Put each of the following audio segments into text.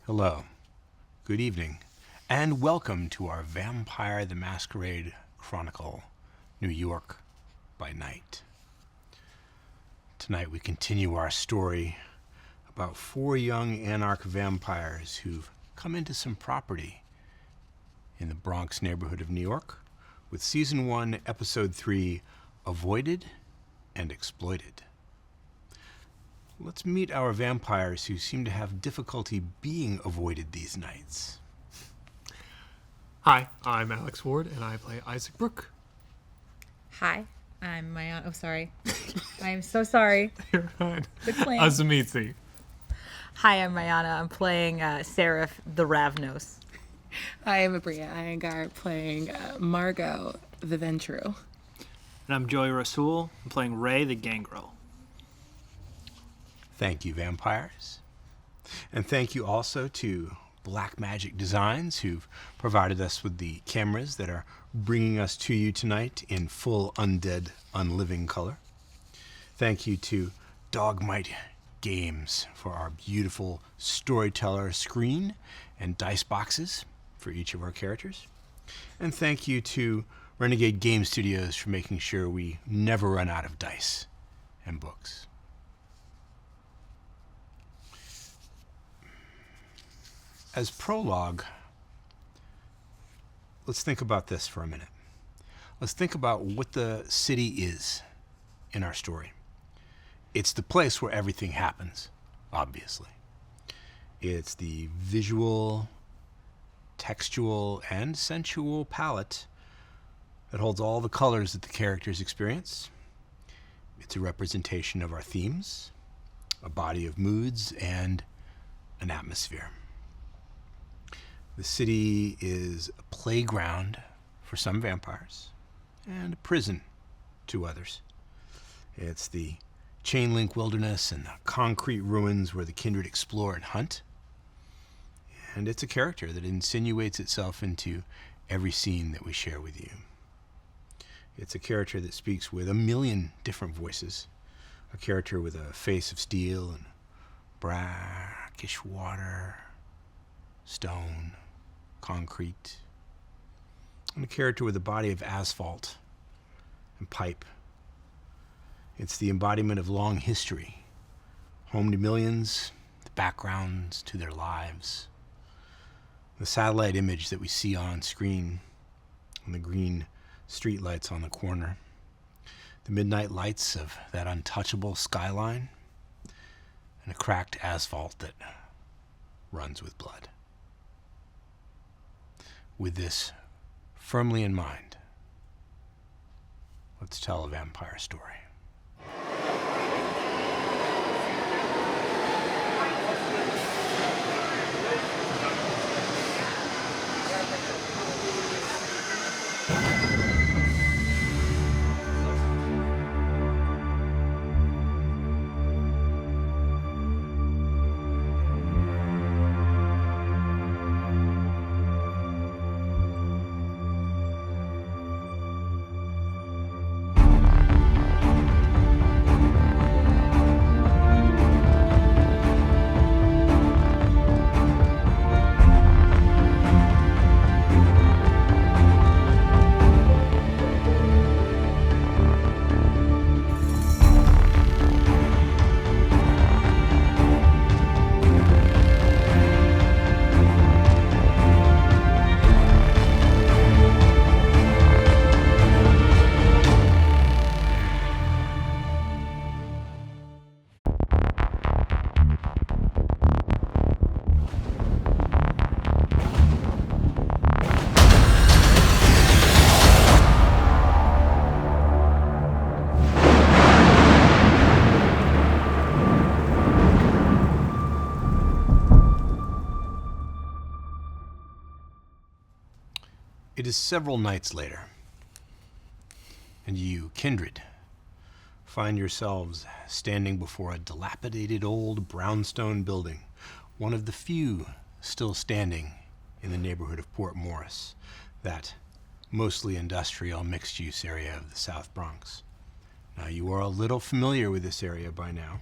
Hello, good evening, and welcome to our Vampire the Masquerade Chronicle, New York by Night. Tonight we continue our story about 4 young Anarch vampires who've come into some property in the Bronx neighborhood of New York with Season 1, Episode 3, Avoided and Exploited. Let's meet our vampires who seem to have difficulty being avoided these nights. Hi, I'm Alex Ward, and I play Isaac Brooke. Hi, I'm Mayanna. Oh, sorry. I'm so sorry. You're fine. Tzimisce. Hi, I'm Mayanna. I'm playing Serif, the Ravnos. Hi, I'm Aabria. Iyengar playing Margot, the Ventrue. And I'm Joey Rassool. I'm playing Ray, the Gangrel. Thank you, vampires. And thank you also to Black Magic Designs, who've provided us with the cameras that are bringing us to you tonight in full undead, unliving color. Thank you to Dogmite Games for our beautiful Storyteller screen and dice boxes for each of our characters. And thank you to Renegade Game Studios for making sure we never run out of dice and books. As prologue, let's think about this for a minute. Let's think about what the city is in our story. It's the place where everything happens, obviously. It's the visual, textual, and sensual palette that holds all the colors that the characters experience. It's a representation of our themes, a body of moods, and an atmosphere. The city is a playground for some vampires and a prison to others. It's the chain link wilderness and the concrete ruins where the kindred explore and hunt. And it's a character that insinuates itself into every scene that we share with you. It's a character that speaks with a million different voices. A character with a face of steel and brackish water, stone, concrete, and a character with a body of asphalt and pipe. It's the embodiment of long history, home to millions, the backgrounds to their lives, the satellite image that we see on screen, and the green streetlights on the corner, the midnight lights of that untouchable skyline, and a cracked asphalt that runs with blood. With this firmly in mind, let's tell a vampire story. It is several nights later, and you, kindred, find yourselves standing before a dilapidated old brownstone building, one of the few still standing in the neighborhood of Port Morris, that mostly industrial mixed-use area of the South Bronx. Now, you are a little familiar with this area by now,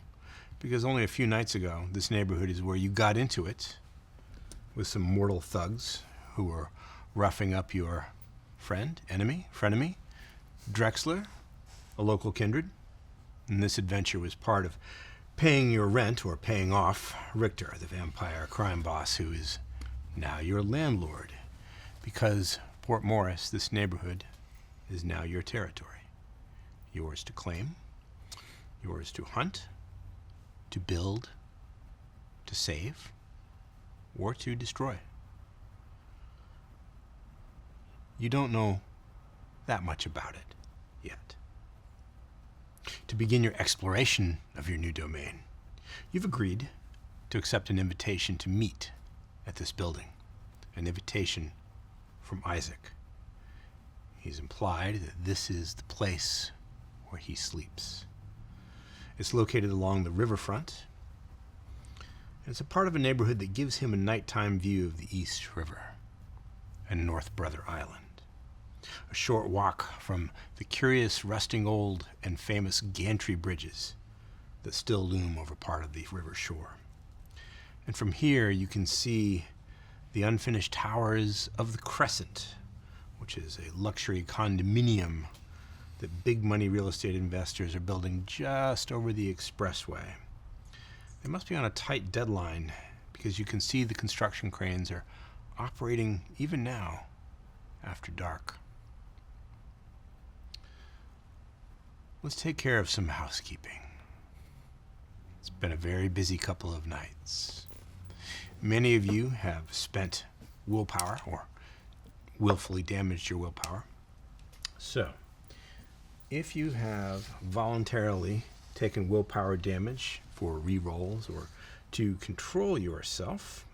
because only a few nights ago, this neighborhood is where you got into it with some mortal thugs who were roughing up your frenemy, Drexler, a local kindred. And this adventure was part of paying your rent, or paying off Richter, the vampire crime boss, who is now your landlord. Because Port Morris, this neighborhood, is now your territory. Yours to claim, yours to hunt, to build, to save, or to destroy. You don't know that much about it yet. To begin your exploration of your new domain, you've agreed to accept an invitation to meet at this building. An invitation from Isaac. He's implied that this is the place where he sleeps. It's located along the riverfront. And it's a part of a neighborhood that gives him a nighttime view of the East River and North Brother Island. A short walk from the curious, rusting old and famous gantry bridges that still loom over part of the river shore. And from here you can see the unfinished towers of the Crescent, which is a luxury condominium that big money real estate investors are building just over the expressway. They must be on a tight deadline because you can see the construction cranes are operating even now after dark. Let's take care of some housekeeping. It's been a very busy couple of nights. Many of you have spent willpower or willfully damaged your willpower. So, if you have voluntarily taken willpower damage for re-rolls or to control yourself,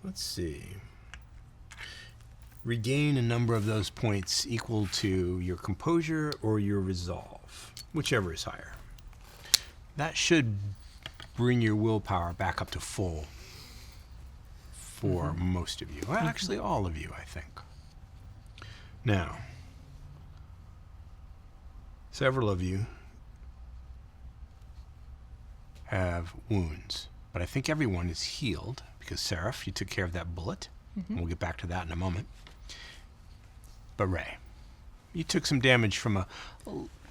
let's see. Regain a number of those points equal to your composure or your resolve, whichever is higher. That should bring your willpower back up to full for most of you. Well, actually, all of you, I think. Now, several of you have wounds, but I think everyone is healed because Serif, you took care of that bullet. And we'll get back to that in a moment. But Ray, you took some damage from a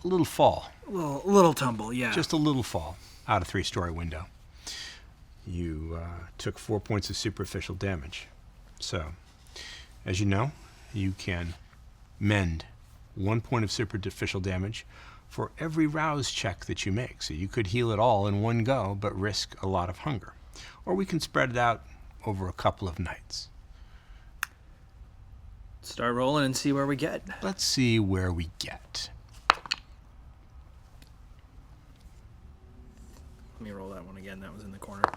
little fall. A little tumble, yeah. Just a little fall out a 3-story window. You took 4 points of superficial damage. So, as you know, you can mend 1 point of superficial damage for every rouse check that you make. So you could heal it all in one go, but risk a lot of hunger. Or we can spread it out over a couple of nights. Start rolling and see where we get. Let's see where we get. Let me roll that one again. That was in the corner.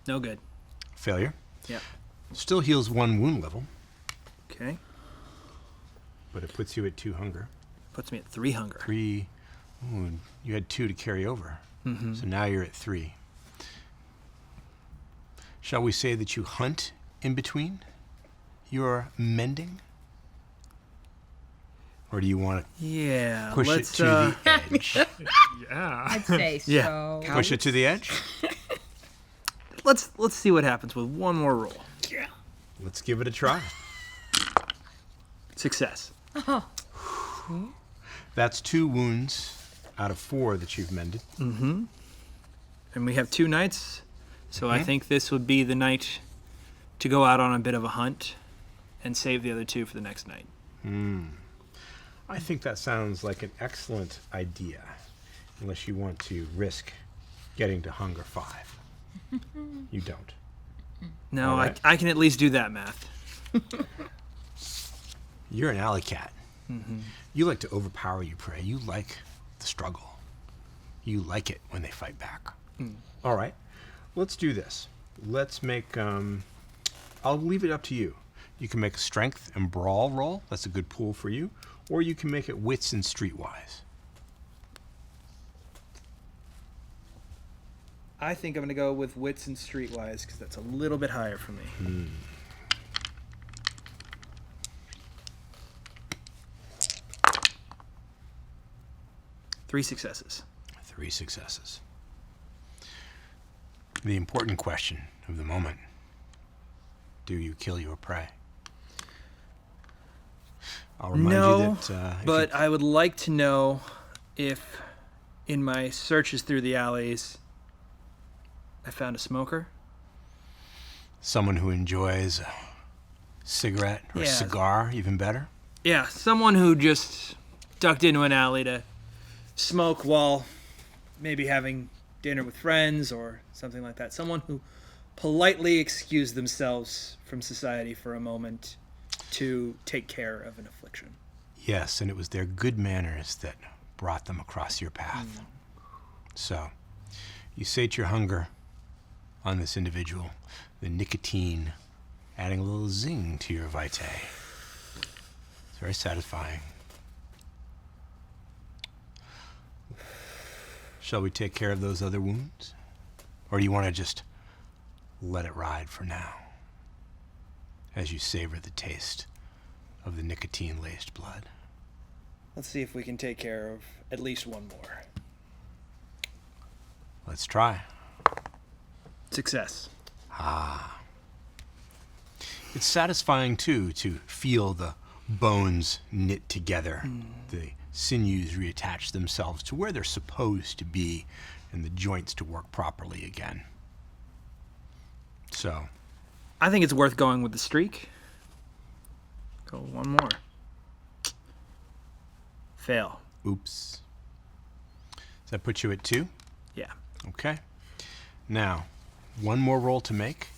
No good. Failure. Yeah. Still heals 1 wound level, Okay. but it puts you at 2 hunger. Puts me at 3 hunger. 3. Ooh, you had 2 to carry over. So now you're at 3. Shall we say that you hunt in between your mending? Or do you want to Yeah. push it to the edge? Yeah. I'd say Yeah. so. Push it to the edge? Let's see what happens with one more roll. Let's give it a try. Success. That's 2 wounds out of 4 that you've mended. And we have 2 nights, so I think this would be the night to go out on a bit of a hunt and save the other 2 for the next night. I think that sounds like an excellent idea, unless you want to risk getting to hunger 5. You don't. No, All right. I can at least do that math. You're an alley cat. You like to overpower your prey. You like the struggle. You like it when they fight back. All right, let's do this. Let's make, I'll leave it up to you. You can make a strength and brawl roll. That's a good pool for you. Or you can make it wits and streetwise. I think I'm going to go with wits and streetwise because that's a little bit higher for me. 3 successes. 3 successes. The important question of the moment. Do you kill your prey? I'll remind No, you that... but I would like to know if, in my searches through the alleys, I found a smoker. Someone who enjoys a cigarette or Yeah. cigar, even better? Yeah, someone who just ducked into an alley to smoke while maybe having dinner with friends or something like that. Someone who politely excused themselves from society for a moment to take care of an affliction. Yes, and it was their good manners that brought them across your path. So, you sate your hunger on this individual, the nicotine adding a little zing to your vitae. It's very satisfying. Shall we take care of those other wounds? Or do you want to just let it ride for now, as you savor the taste of the nicotine-laced blood? Let's see if we can take care of at least one more. Let's try. Success. It's satisfying, too, to feel the bones knit together, the sinews reattach themselves to where they're supposed to be, and the joints to work properly again. So, I think it's worth going with the streak. Go one more. Fail. oops. Does that put you at 2? Yeah. Okay. Now, one more roll to make,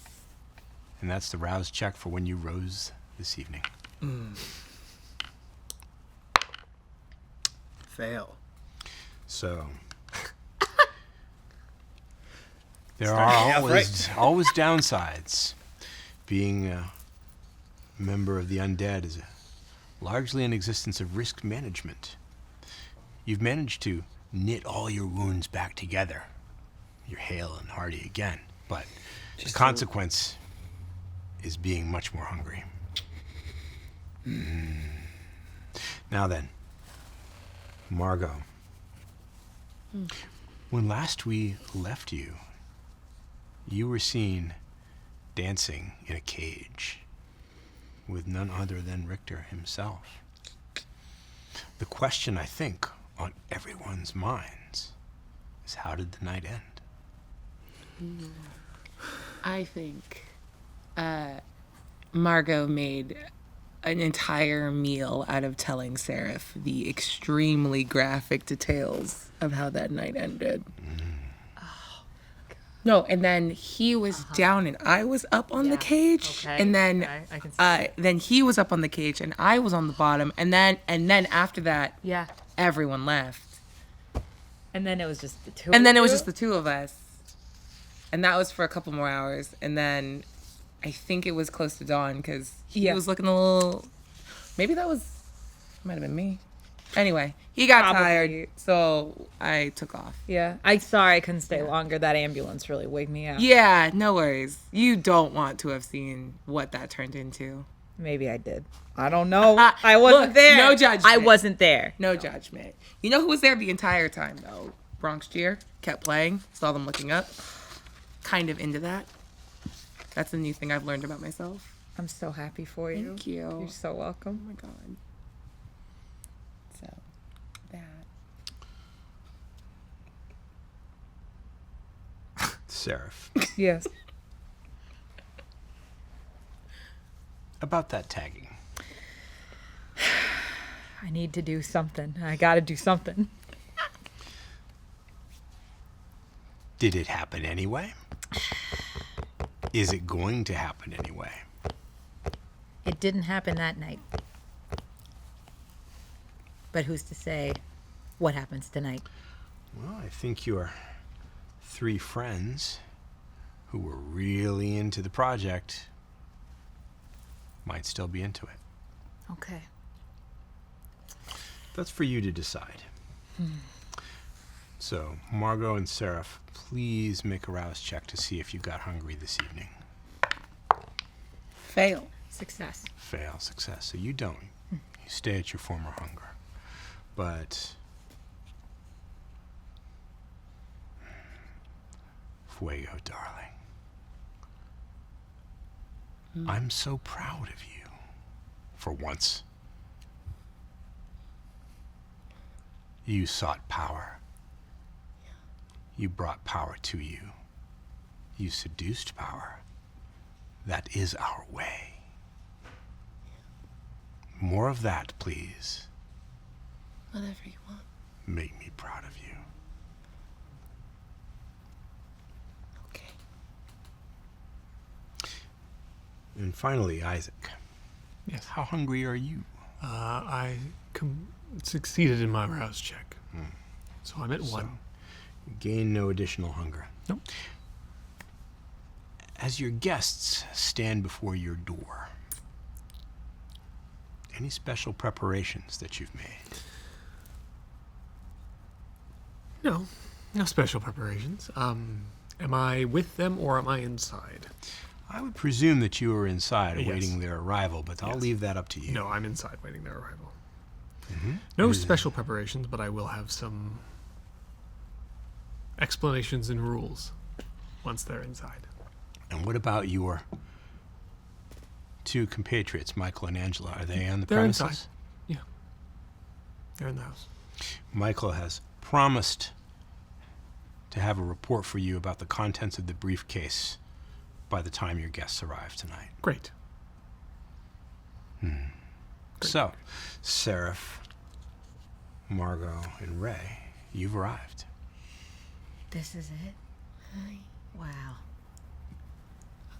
and that's the rouse check for when you rose this evening. Fail. So, there are always downsides. Being a member of the undead is largely an existence of risk management. You've managed to knit all your wounds back together. You're hale and hearty again, but the consequence is being much more hungry. Now then, Margot. When last we left you, you were seen dancing in a cage with none other than Richter himself. The question, I think, on everyone's minds is, how did the night end? I think Margot made an entire meal out of telling Serif the extremely graphic details of how that night ended. No, and then he was down and I was up on the cage, Okay. and then Okay, I can see then he was up on the cage and I was on the bottom, and then after that, Yeah. everyone left, And then it was just the two. and then it was of just the two of us, and that was for a couple more hours, and then I think it was close to dawn because he was looking a little. Maybe that might have been me. Anyway, he got Probably. tired, so I took off. Yeah. I couldn't stay longer. That ambulance really wigged me out. Yeah, no worries. You don't want to have seen what that turned into. Maybe I did. I don't know. I wasn't Look, there. no judgment. I wasn't there. No judgment. You know who was there the entire time, though? Bronx Cheer kept playing. Saw them looking up. Kind of into that. That's a new thing I've learned about myself. I'm so happy for you. Thank you. You're so Oh welcome. my god. So, that. Serif, Yes. about that tagging. I need to do something. I got to do something. Did it happen anyway? Is it going to happen anyway? It didn't happen that night. But who's to say what happens tonight? Well, I think your 3 friends who were really into the project might still be into it. Okay. That's for you to decide. So, Margot and Serif, please make a rouse check to see if you got hungry this evening. Fail. Success. Fail, success. So you don't. You stay at your former hunger. But Fuego, darling. I'm so proud of you. For once. You sought power. You brought power to you. You seduced power. That is our way. More of that, please. Whatever you want. Make me proud of you. Okay. And finally, Isaac. Yes. How hungry are you? I succeeded in my rouse check. So I'm at 1. You gain no additional hunger. Nope. As your guests stand before your door, any special preparations that you've made? No special preparations. Am I with them or am I inside? I would presume that you are inside Yes. awaiting their arrival, but I'll Yes. leave that up to you. No, I'm inside waiting their arrival. Mm-hmm. No special preparations, but I will have some explanations and rules once they're inside. And what about your 2 compatriots, Michael and Angela? Are they on the They're premises? inside. Yeah. They're in the house. Michael has promised to have a report for you about the contents of the briefcase by the time your guests arrive tonight. Great. So, Serif, Margot, and Ray, you've arrived. This is it? Wow.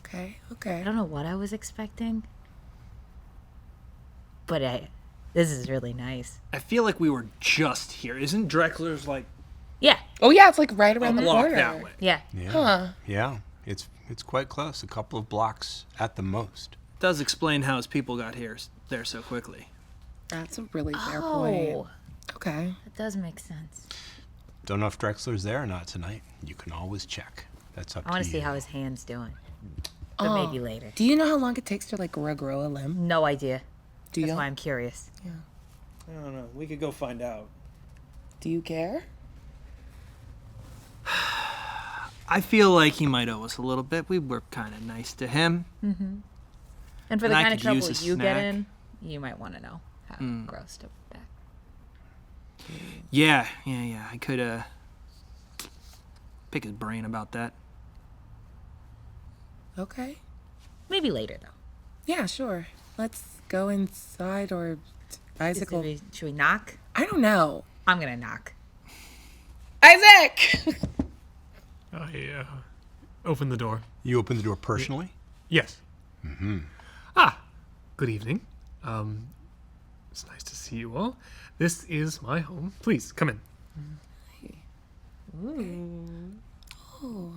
Okay. I don't know what I was expecting, but this is really nice. I feel like we were just here. Isn't Drexler's like Yeah, Oh yeah, it's like right a around the block corner. that way? yeah. Yeah. Huh. Yeah. It's quite close, a couple of blocks at the most. Does explain how his people got there so quickly. That's a really fair point. Oh, Okay. that does make sense. Don't know if Drexler's there or not tonight. You can always check. That's up I to want you. to see how his hand's doing, but maybe later. Do you know how long it takes to like grow a limb? No idea. Do That's you? why I'm curious. I don't know. We could go find out. Do you care? I feel like he might owe us a little bit. We were kind of nice to him. And for the And I kind of could trouble use a you get snack. in, you might want to know how it grows to back. Yeah. I could pick his brain about that. Okay. Maybe later though. Yeah, sure. Let's go inside, or Isaac will... Should we knock? I don't know. I'm gonna knock. Isaac! I open the door. You open the door personally? Yes. Good evening. It's nice to see you all. This is my home. Please, come in.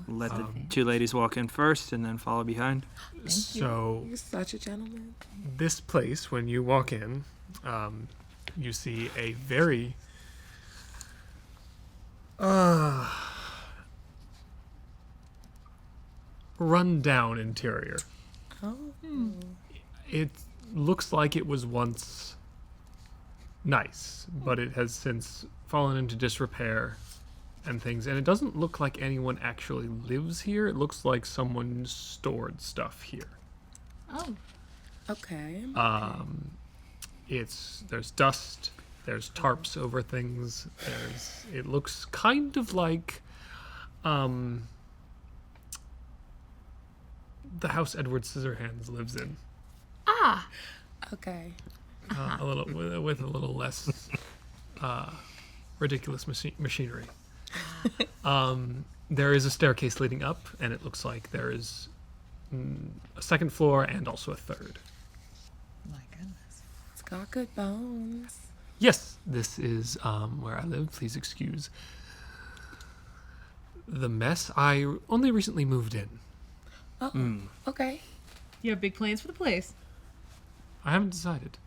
Let the 2 ladies walk in first and then follow behind. So, You're such a gentleman. this place, when you walk in, you see a very run-down interior. Oh. It looks like it was once nice, but it has since fallen into disrepair and things. And it doesn't look like anyone actually lives here. It looks like someone stored stuff here. Oh. Okay. There's dust, there's tarps over things. It looks kind of like the house Edward Scissorhands lives in. Okay. A little with a little less ridiculous machinery. There is a staircase leading up, and it looks like there is a second floor and also a third. My goodness. It's got good bones. Yes, this is where I live. Please excuse the mess. I only recently moved in. Oh. Okay. You have big plans for the place. I haven't decided.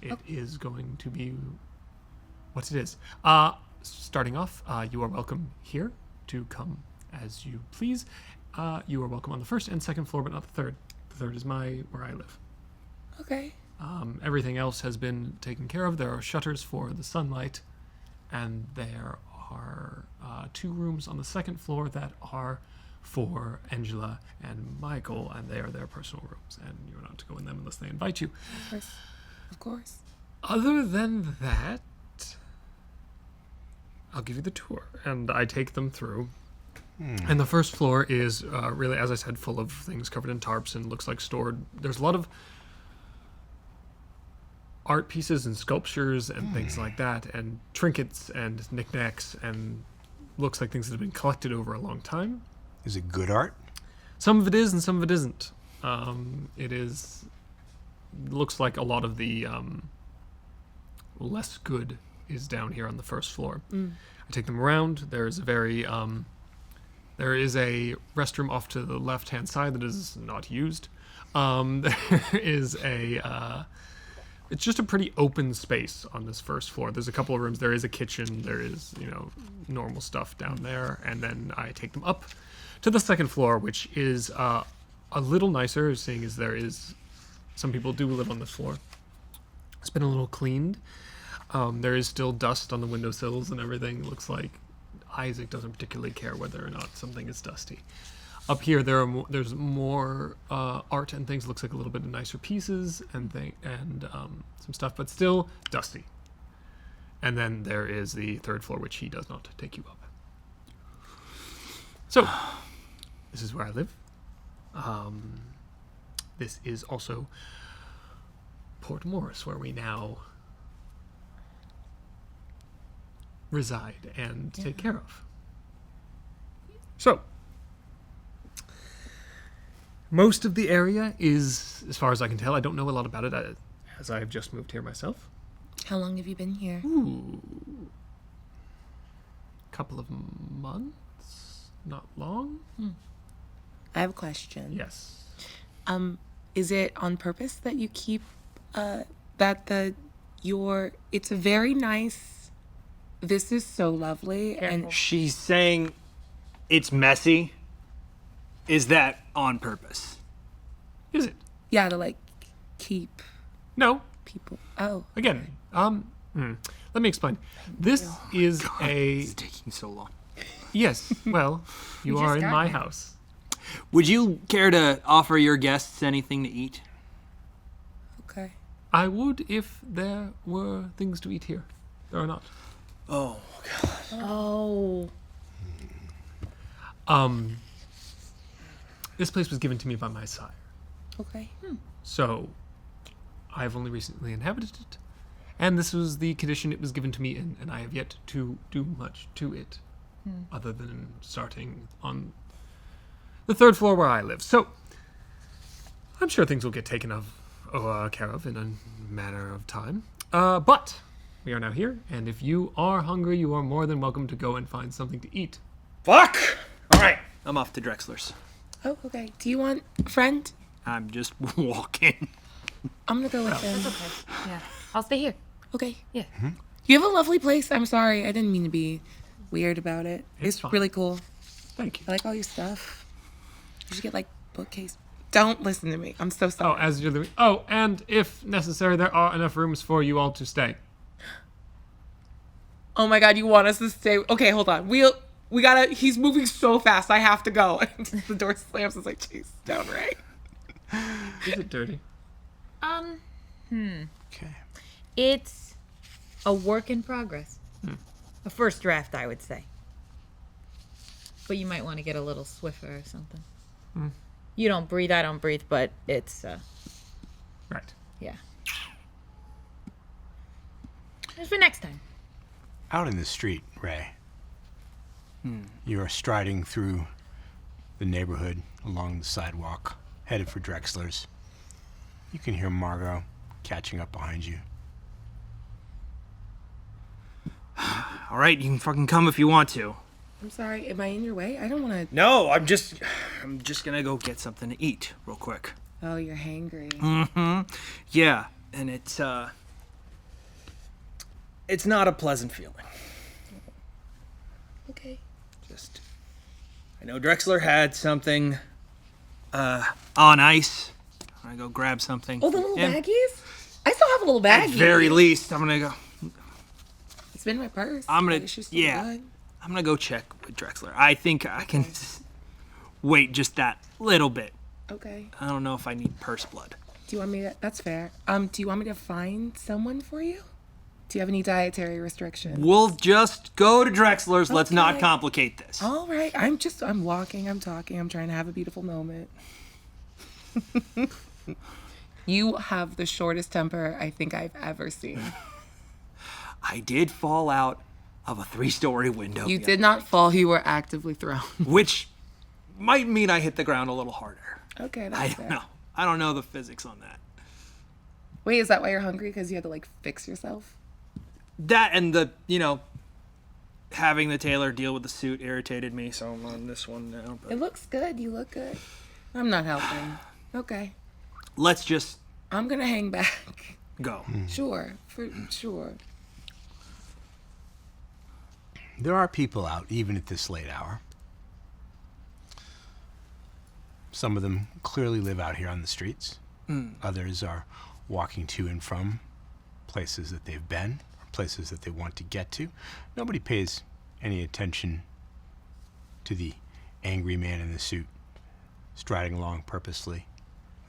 It is going to be what it is. Starting off, you are welcome here to come as you please. You are welcome on the first and second floor, but not the third. The third is where I live. Okay. Everything else has been taken care of. There are shutters for the sunlight, and there are 2 rooms on the second floor that are for Angela and Michael, and they are their personal rooms, and you're not to go in them unless they invite you. Of course. Other than that, I'll give you the tour, and I take them through. And the first floor is really, as I said, full of things covered in tarps and looks like stored. There's a lot of art pieces and sculptures and things like that, and trinkets and knickknacks, and looks like things that have been collected over a long time. Is it good art? Some of it is and some of it isn't. Looks like a lot of the less good is down here on the first floor. I take them around. There is a restroom off to the left-hand side that is not used. There is it's just a pretty open space on this first floor. There's a couple of rooms. There is a kitchen. There is, normal stuff down there. And then I take them up to the second floor, which is a little nicer, seeing as there is some people do live on this floor. It's been a little cleaned. There is still dust on the windowsills and everything. It looks like Isaac doesn't particularly care whether or not something is dusty. Up here, there's more art and things. Looks like a little bit of nicer pieces and some stuff, but still dusty. And then there is the third floor, which he does not take you up. So, this is where I live. This is also Port Morris, where we now reside and take care of. So, most of the area is, as far as I can tell, I don't know a lot about it, as I have just moved here myself. How long have you been here? Couple of months, not long. I have a question. Yes. Is it on purpose that you keep it's a very nice, this is so lovely. Careful. And She's saying it's messy. Is that on purpose? Is it? yeah, to keep No. people. Oh, Again, let me explain. This is It's taking so long. Yes, well, you just are in got my here. house. Would you care to offer your guests anything to eat? okay. I would if there were things to eat here. There are not. Oh, Oh. This place was given to me by my sire. Okay. So, I've only recently inhabited it, and this was the condition it was given to me in, and I have yet to do much to it, other than starting on the third floor where I live. So, I'm sure things will get taken care of in a matter of time. But we are now here, and if you are hungry, you are more than welcome to go and find something to eat. fuck! All right, I'm off to Drexler's. Oh, okay. Do you want a friend? I'm just walking. I'm gonna go with him. That's okay. Yeah. I'll stay here. Okay. Yeah. You have a lovely place. I'm sorry. I didn't mean to be weird about it. It's It's fine. really cool. Thank you. I like all your stuff. You should get bookcase. Don't listen to me. I'm so Oh, sorry. as you're living. Oh, and if necessary, there are enough rooms for you all to stay. Oh my god, you want us to stay? Okay, hold on. We gotta. He's moving so fast. I have to go. The door slams. It's like, jeez, down right. Is it dirty? Okay. It's a work in progress. A first draft, I would say. But you might want to get a little Swiffer or something. You don't breathe, I don't breathe, but it's, Right. yeah. It's for next time. Out in the street, Ray, you are striding through the neighborhood along the sidewalk, headed for Drexler's. You can hear Margot catching up behind you. All right, you can fucking come if you want to. I'm sorry. Am I in your way? I don't want to. No, I'm just gonna go get something to eat real quick. Oh, you're hangry. Yeah, and it's not a pleasant feeling. Okay. Just, I know Drexler had something on ice. I'm gonna go grab something. Oh, the little And baggies? I still have a little At baggie. very least, I'm gonna go. It's been in my purse. I'm gonna, Like, she's still yeah. good. I'm gonna go check with Drexler. I think I can wait just that little bit. Okay. I don't know if I need purse blood. Do you want me to... That's fair. Do you want me to find someone for you? Do you have any dietary restrictions? We'll just go to Drexler's. Let's not Okay. complicate this. All right. I'm walking, I'm talking, I'm trying to have a beautiful moment. You have the shortest temper I think I've ever seen. I did fall out of a 3-story window. You did not fall, you were actively thrown. Which might mean I hit the ground a little harder. Okay, that's I fair. don't know. I don't know the physics on that. Wait, is that why you're hungry? Because you had to, like, fix yourself? That and the, having the tailor deal with the suit irritated me, so I'm on this one now. But It looks good. You look good. I'm not helping. Okay. let's just I'm going to hang back. go. Sure. For sure. There are people out, even at this late hour. Some of them clearly live out here on the streets. Others are walking to and from places that they've been, or places that they want to get to. Nobody pays any attention to the angry man in the suit, striding along purposely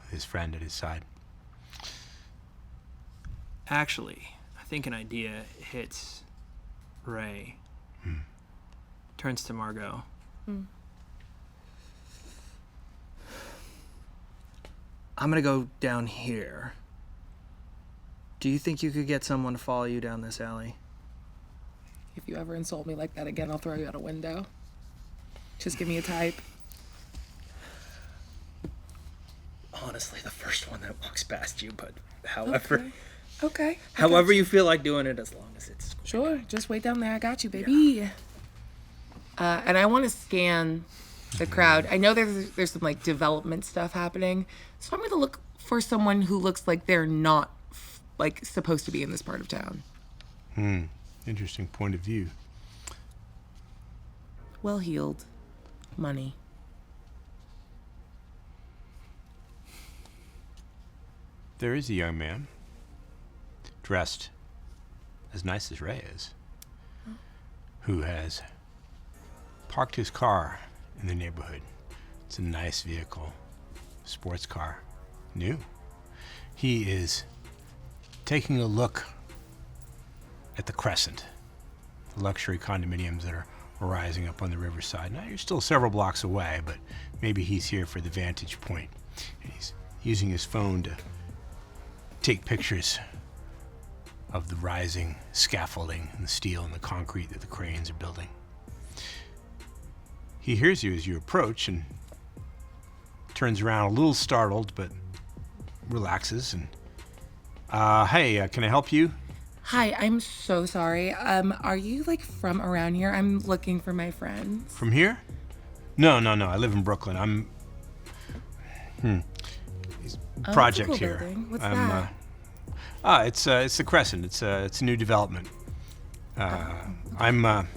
with his friend at his side. Actually, I think an idea hits Ray. Turns to Margot. I'm gonna go down here. Do you think you could get someone to follow you down this alley? If you ever insult me like that again, I'll throw you out a window. Just give me a type. Honestly, the first one that walks past you, but however, Okay. however you feel like doing it, as long as it's Sure. Just wait down there. I got you, baby. And I want to scan the crowd. I know there's some like development stuff happening, so I'm going to look for someone who looks like they're not like supposed to be in this part of town. Interesting point of view. Well heeled, money. There is a young man, dressed as nice as Ray is, who has parked his car in the neighborhood. It's a nice vehicle, sports car, new. He is taking a look at the Crescent, the luxury condominiums that are rising up on the riverside. Now, you're still several blocks away, but maybe he's here for the vantage point. And he's using his phone to take pictures of the rising scaffolding and the steel and the concrete that the cranes are building. He hears you as you approach and turns around a little startled, but relaxes and, hey, can I help you? Hi, I'm so sorry. Are you like from around here? I'm looking for my friends. From here? No. I live in Brooklyn. I'm, project cool here. building. What's I'm, that? it's the Crescent. It's a new development. I'm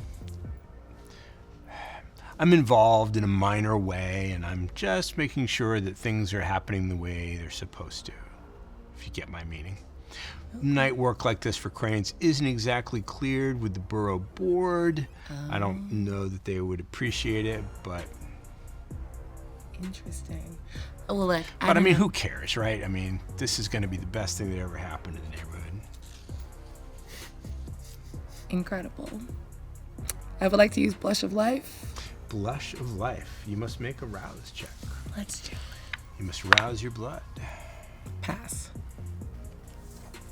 involved in a minor way, and I'm just making sure that things are happening the way they're supposed to, if you get my meaning. Night work like this for cranes isn't exactly cleared with the borough board. I don't know that they would appreciate it, but Interesting. Well, look. I mean, who cares, right? I mean, this is going to be the best thing that ever happened in the neighborhood. Incredible. I would like to use Blush of Life. Blush of life. You must make a rouse check. Let's do it. You must rouse your blood. Pass.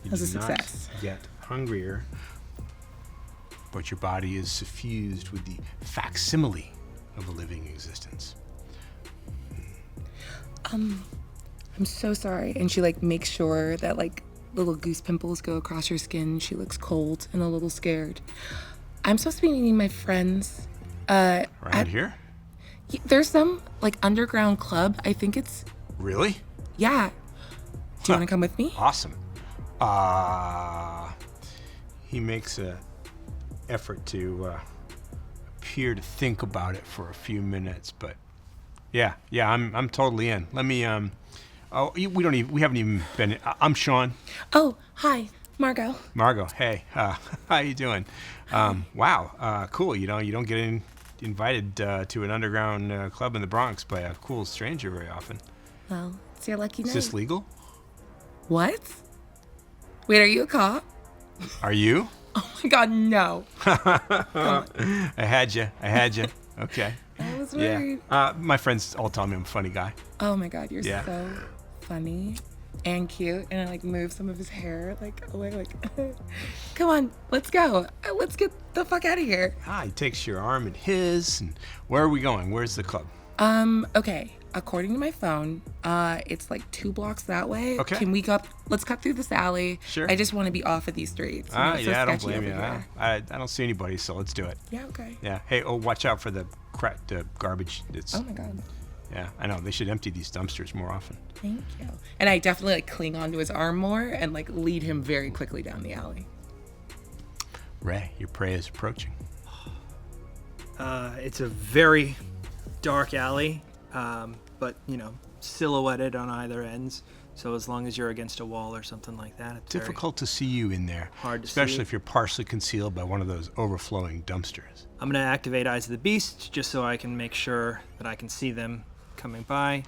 You That's do a success. not get hungrier, but your body is suffused with the facsimile of a living existence. I'm so sorry. And she like makes sure that like little goose pimples go across her skin. She looks cold and a little scared. I'm supposed to be meeting my friends. Around here? There's some like underground club. I think it's Really? yeah. Do you want to come with me? Awesome. He makes a effort to appear to think about it for a few minutes, but yeah, I'm totally in. Let me we haven't even been. I'm Sean. Oh, hi. Margot. Margot, hey, how you doing? Wow, cool. You don't get invited to an underground club in the Bronx by a cool stranger very often. Well, it's your lucky night. Is this legal? What? Wait, are you a cop? Are you? Oh my God, no. I had you. Okay. I was worried. Yeah. My friends all tell me I'm a funny guy. Oh my God, you're Yeah. so funny and cute. And I like move some of his hair away, come on, let's go. Let's get the fuck out of here. He takes your arm in his, and where are we going? Where's the club? Okay. According to my phone, it's like 2 blocks that way. Okay. Can we go? Let's cut through this alley. Sure. I just want to be off of these streets. You know, it's so Yeah, I don't sketchy blame you. over here. I don't see anybody, so let's do it. Yeah, okay. Yeah. Hey, watch out for the garbage. Oh my God. Yeah, I know. They should empty these dumpsters more often. Thank you. And I definitely like cling onto his arm more and like lead him very quickly down the alley. Ray, your prey is approaching. It's a very dark alley, but silhouetted on either ends. So as long as you're against a wall or something like that, it's Difficult to see you in there. Hard to especially see. if you're partially concealed by one of those overflowing dumpsters. I'm gonna activate Eyes of the Beast just so I can make sure that I can see them coming by.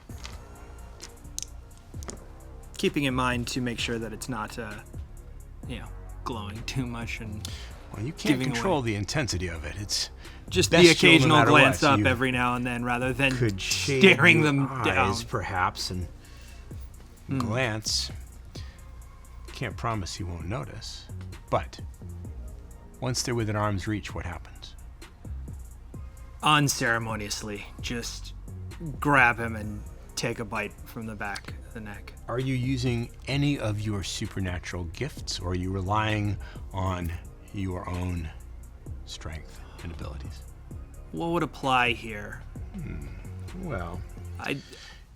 Keeping in mind to make sure that it's not, glowing too much and Well, you can't giving control away. the intensity of it. It's just bestial the no occasional matter glance what. up You every now and then rather than could shade staring your them eyes, down. perhaps, and glance. Can't promise he won't notice. But once they're within arm's reach, what happens? Unceremoniously, just grab him and take a bite from the back of the neck. Are you using any of your supernatural gifts, or are you relying on your own strength and abilities? What would apply here? Well, I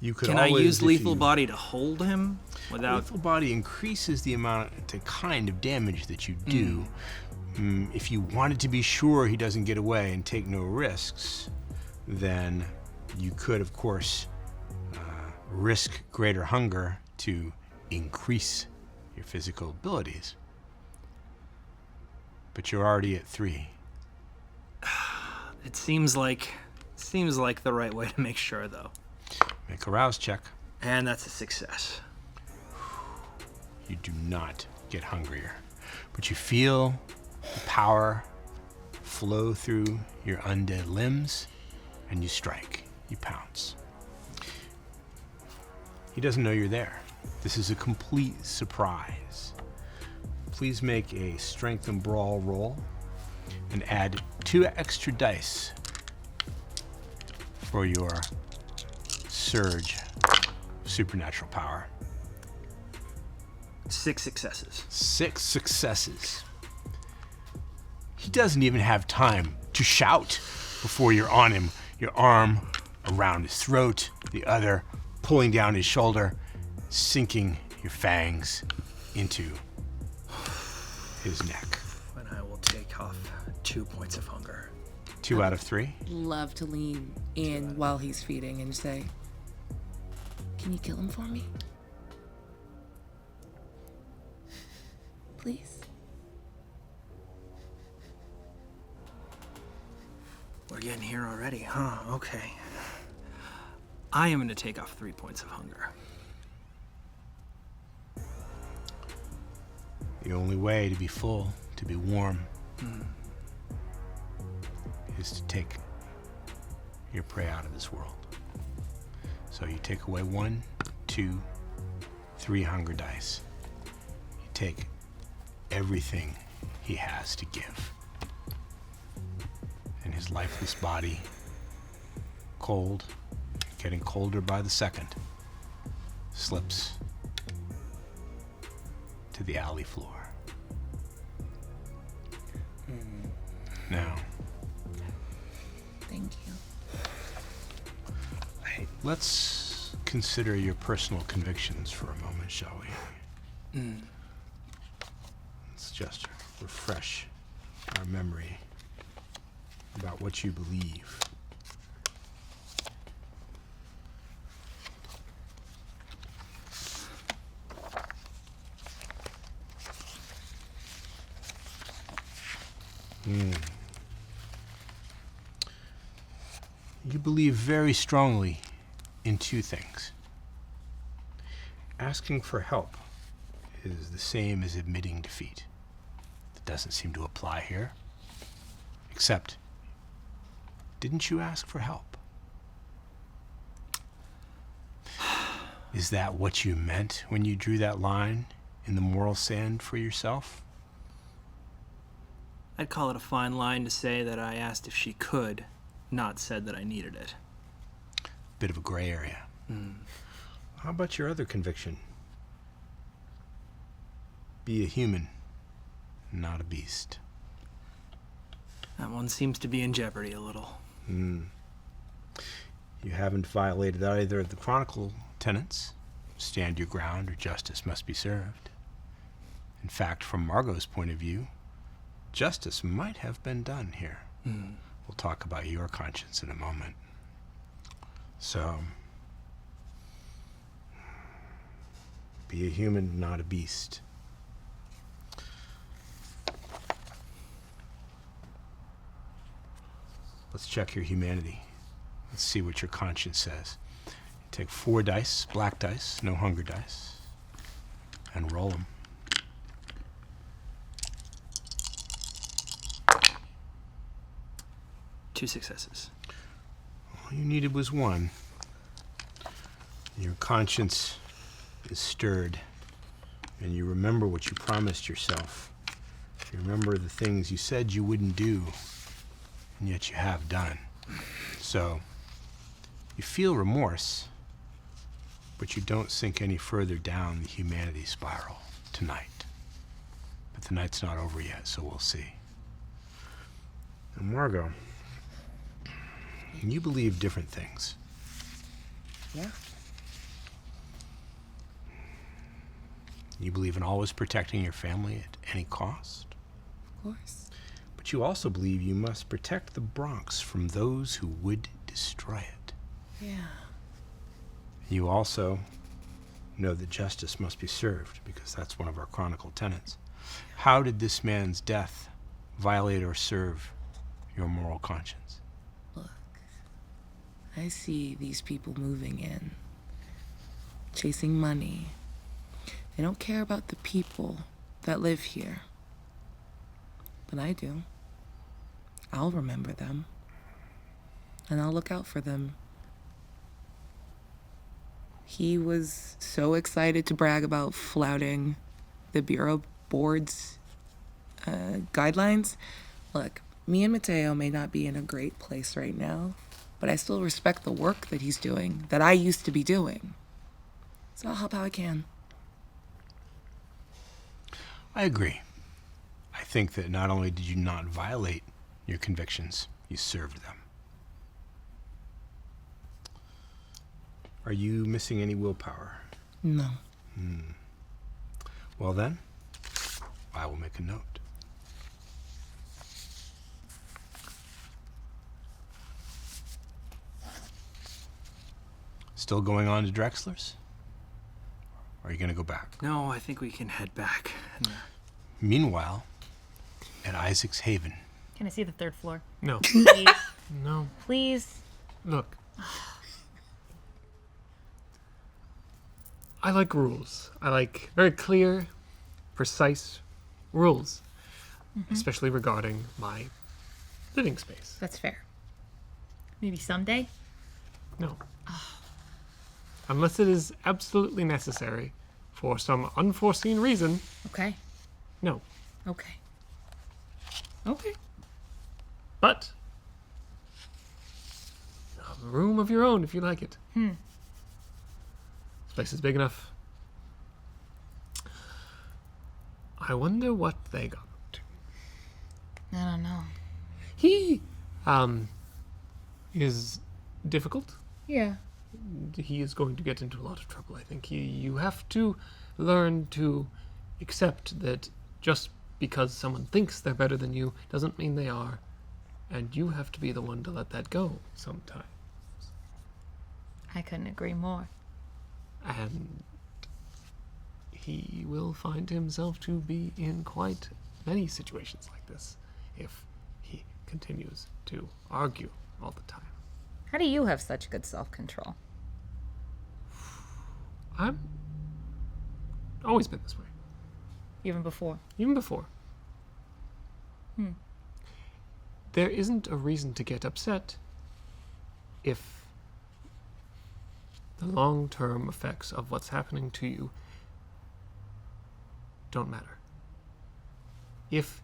you could Can I always, use if lethal you- body to hold him without? Lethal body increases the kind of damage that you do. If you wanted to be sure he doesn't get away and take no risks, then you could, of course, risk greater hunger to increase your physical abilities. But you're already at 3. It seems like the right way to make sure, though. Make a rouse check. And that's a success. You do not get hungrier, but you feel the power flow through your undead limbs, and you strike. You pounce. He doesn't know you're there. This is a complete surprise. Please make a strength and brawl roll and add 2 extra dice for your surge of supernatural power. 6 successes. 6 successes. He doesn't even have time to shout before you're on him. Your arm around his throat, the other pulling down his shoulder, sinking your fangs into his neck. And I will take off 2 points of hunger. 2 out of 3. Love to lean in while he's feeding and say, "Can you kill him for me? Please." We're getting here already, huh? Okay. I am going to take off 3 points of hunger. The only way to be full, to be warm, is to take your prey out of this world. So you take away 1, 2, 3 hunger dice. You take everything he has to give. And his lifeless body, cold, getting colder by the second, slips to the alley floor. Now, Thank you. let's consider your personal convictions for a moment, shall we? Let's just refresh our memory about what you believe. believe very strongly in two things. Asking for help is the same as admitting defeat. That doesn't seem to apply here. Except, didn't you ask for help? Is that what you meant when you drew that line in the moral sand for yourself? I'd call it a fine line to say that I asked if she could, not said that I needed it. Bit of a gray area. How about your other conviction? Be a human, not a beast. That one seems to be in jeopardy a little. You haven't violated either of the Chronicle tenets. Stand your ground or justice must be served. In fact, from Margot's point of view, justice might have been done here. We'll talk about your conscience in a moment. So, be a human, not a beast. Let's check your humanity. Let's see what your conscience says. Take 4 dice, black dice, no hunger dice, and roll them. Two successes. All you needed was 1. Your conscience is stirred, and you remember what you promised yourself. You remember the things you said you wouldn't do, and yet you have done. So, you feel remorse, but you don't sink any further down the humanity spiral tonight. But the night's not over yet, so we'll see. And Margot, you believe different things. Yeah. You believe in always protecting your family at any cost. Of course. But you also believe you must protect the Bronx from those who would destroy it. Yeah. You also know that justice must be served, because that's one of our Chronicle tenets. How did this man's death violate or serve your moral conscience? Look, I see these people moving in, chasing money. They don't care about the people that live here. But I do. I'll remember them. And I'll look out for them. He was so excited to brag about flouting the Bureau Board's guidelines. Look, me and Mateo may not be in a great place right now, but I still respect the work that he's doing, that I used to be doing. So I'll help how I can. I agree. I think that not only did you not violate your convictions, you served them. Are you missing any willpower? No. Well then, I will make a note. Still going on to Drexler's? Or are you going to go back? No, I think we can head back. Meanwhile, at Isaac's Haven. Can I see the 3rd floor? No. Please. No. Please. Look. I like rules. I like very clear, precise rules, especially regarding my living space. That's fair. Maybe someday? No. Unless it is absolutely necessary for some unforeseen reason, Okay. no. Okay. Okay. But a room of your own if you like it. This place is big enough. I wonder what they got up to. I don't know. He is difficult. Yeah. He is going to get into a lot of trouble, I think. You have to learn to accept that just because someone thinks they're better than you doesn't mean they are. And you have to be the one to let that go sometimes. I couldn't agree more. And he will find himself to be in quite many situations like this if he continues to argue all the time. How do you have such good self-control? I've always been this way. Even before? Even before. There isn't a reason to get upset if the long-term effects of what's happening to you don't matter. If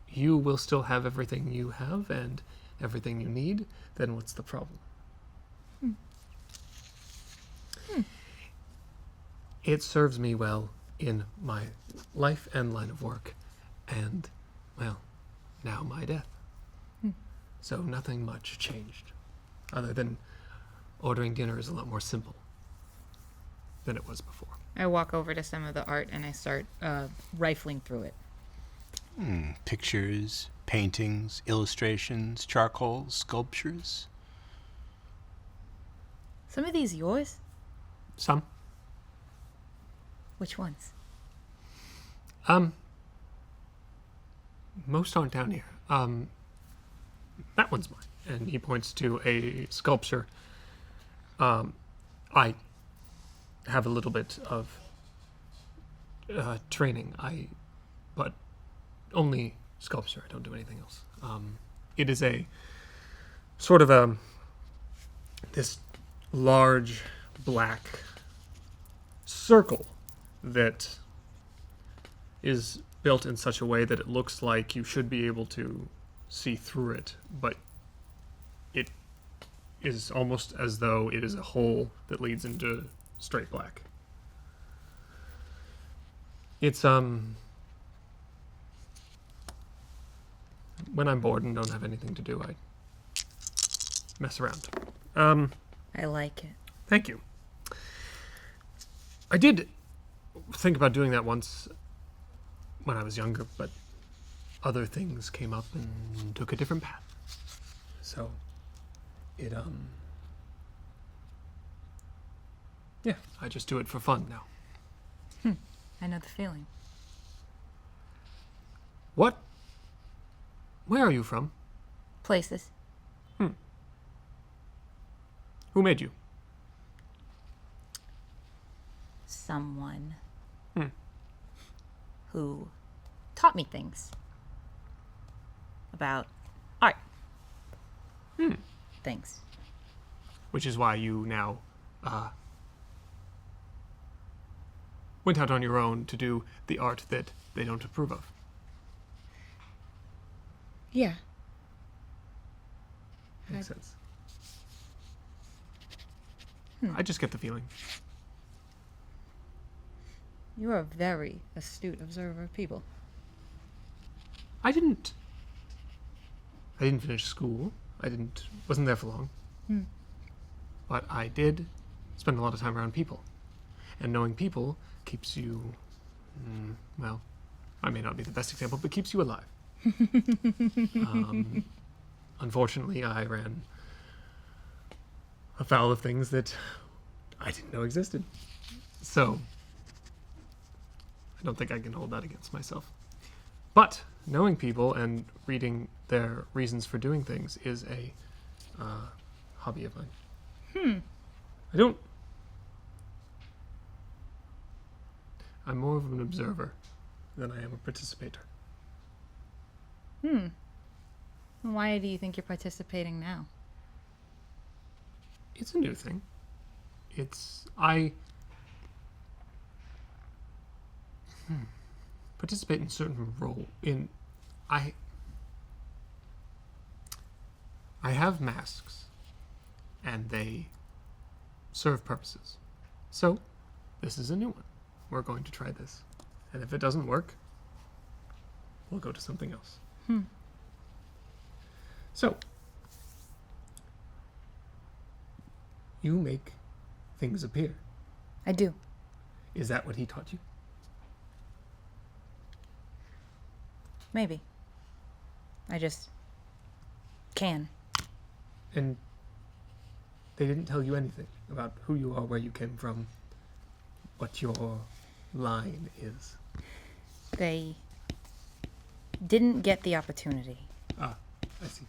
you will still have everything you have and everything you need, then what's the problem? It serves me well in my life and line of work, and, well, now my death. So nothing much changed, other than ordering dinner is a lot more simple than it was before. I walk over to some of the art and I start rifling through it. Pictures, paintings, illustrations, charcoals, sculptures. Some of these yours? Some. Which ones? Most aren't down here. That one's mine. And he points to a sculpture. I have a little bit of training. But only sculpture. I don't do anything else. It is a sort of this large black circle that is built in such a way that it looks like you should be able to see through it, but it is almost as though it is a hole that leads into straight black. It's when I'm bored and don't have anything to do, I mess around. I like it. Thank you. I did think about doing that once when I was younger, but other things came up and took a different path. So it yeah, I just do it for fun now. I know the feeling. What? Where are you from? Places. Who made you? Someone who taught me things about art. Things. Which is why you now went out on your own to do the art that they don't approve of. Yeah. Makes sense. I just get the feeling. You are a very astute observer of people. I didn't finish school. Wasn't there for long. But I did spend a lot of time around people. And knowing people keeps you, well, I may not be the best example, but keeps you alive. Unfortunately, I ran afoul of things that I didn't know existed. So, I don't think I can hold that against myself. But knowing people and reading their reasons for doing things is a hobby of mine. I'm more of an observer than I am a participator. Why do you think you're participating now? It's a new thing. Participate in certain role I have masks and they serve purposes. So this is a new one. We're going to try this. And if it doesn't work, we'll go to something else. So you make things appear. I do. Is that what he taught you? Maybe. I just can. And they didn't tell you anything about who you are, where you came from, what your line is. They didn't get the opportunity. Ah, I see.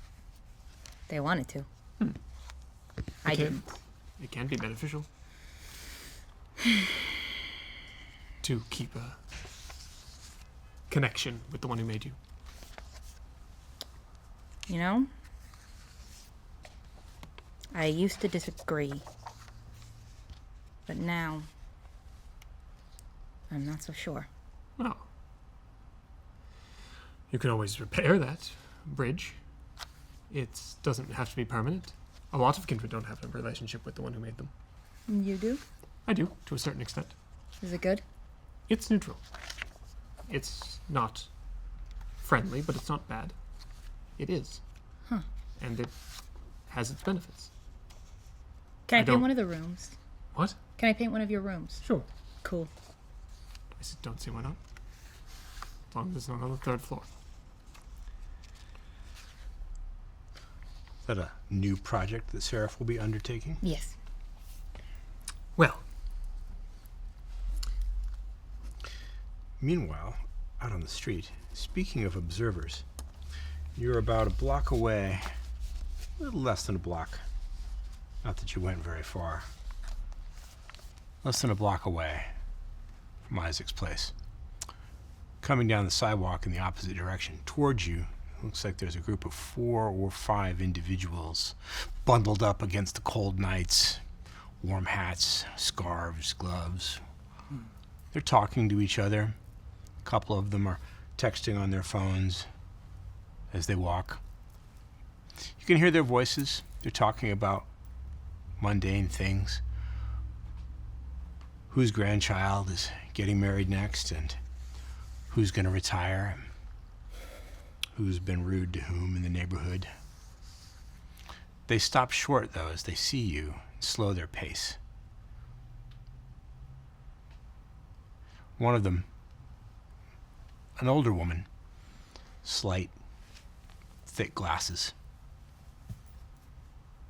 They wanted to. It can be beneficial to keep a connection with the one who made you. You know, I used to disagree, but now I'm not so sure. Well, you can always repair that bridge. It doesn't have to be permanent. A lot of kindred don't have a relationship with the one who made them. You do? I do, to a certain extent. Is it good? It's neutral. It's not friendly, but it's not bad. It is. Huh. And it has its benefits. Can I paint don't- one of the rooms? What? Can I paint one of your rooms? Sure. Cool. Don't see why not. As long as it's not on the 3rd floor. Is that a new project that Serif will be undertaking? Yes. Well, Meanwhile, out on the street, speaking of observers, you're about a block away, a little less than a block. Not that you went very far. Less than a block away from Isaac's place. Coming down the sidewalk in the opposite direction towards you, it looks like there's a group of 4 or 5 individuals bundled up against the cold nights, warm hats, scarves, gloves. They're talking to each other. A couple of them are texting on their phones as they walk. You can hear their voices. They're talking about mundane things. Whose grandchild is getting married next, and who's going to retire, who's been rude to whom in the neighborhood. They stop short, though, as they see you and slow their pace. One of them, an older woman, slight, thick glasses,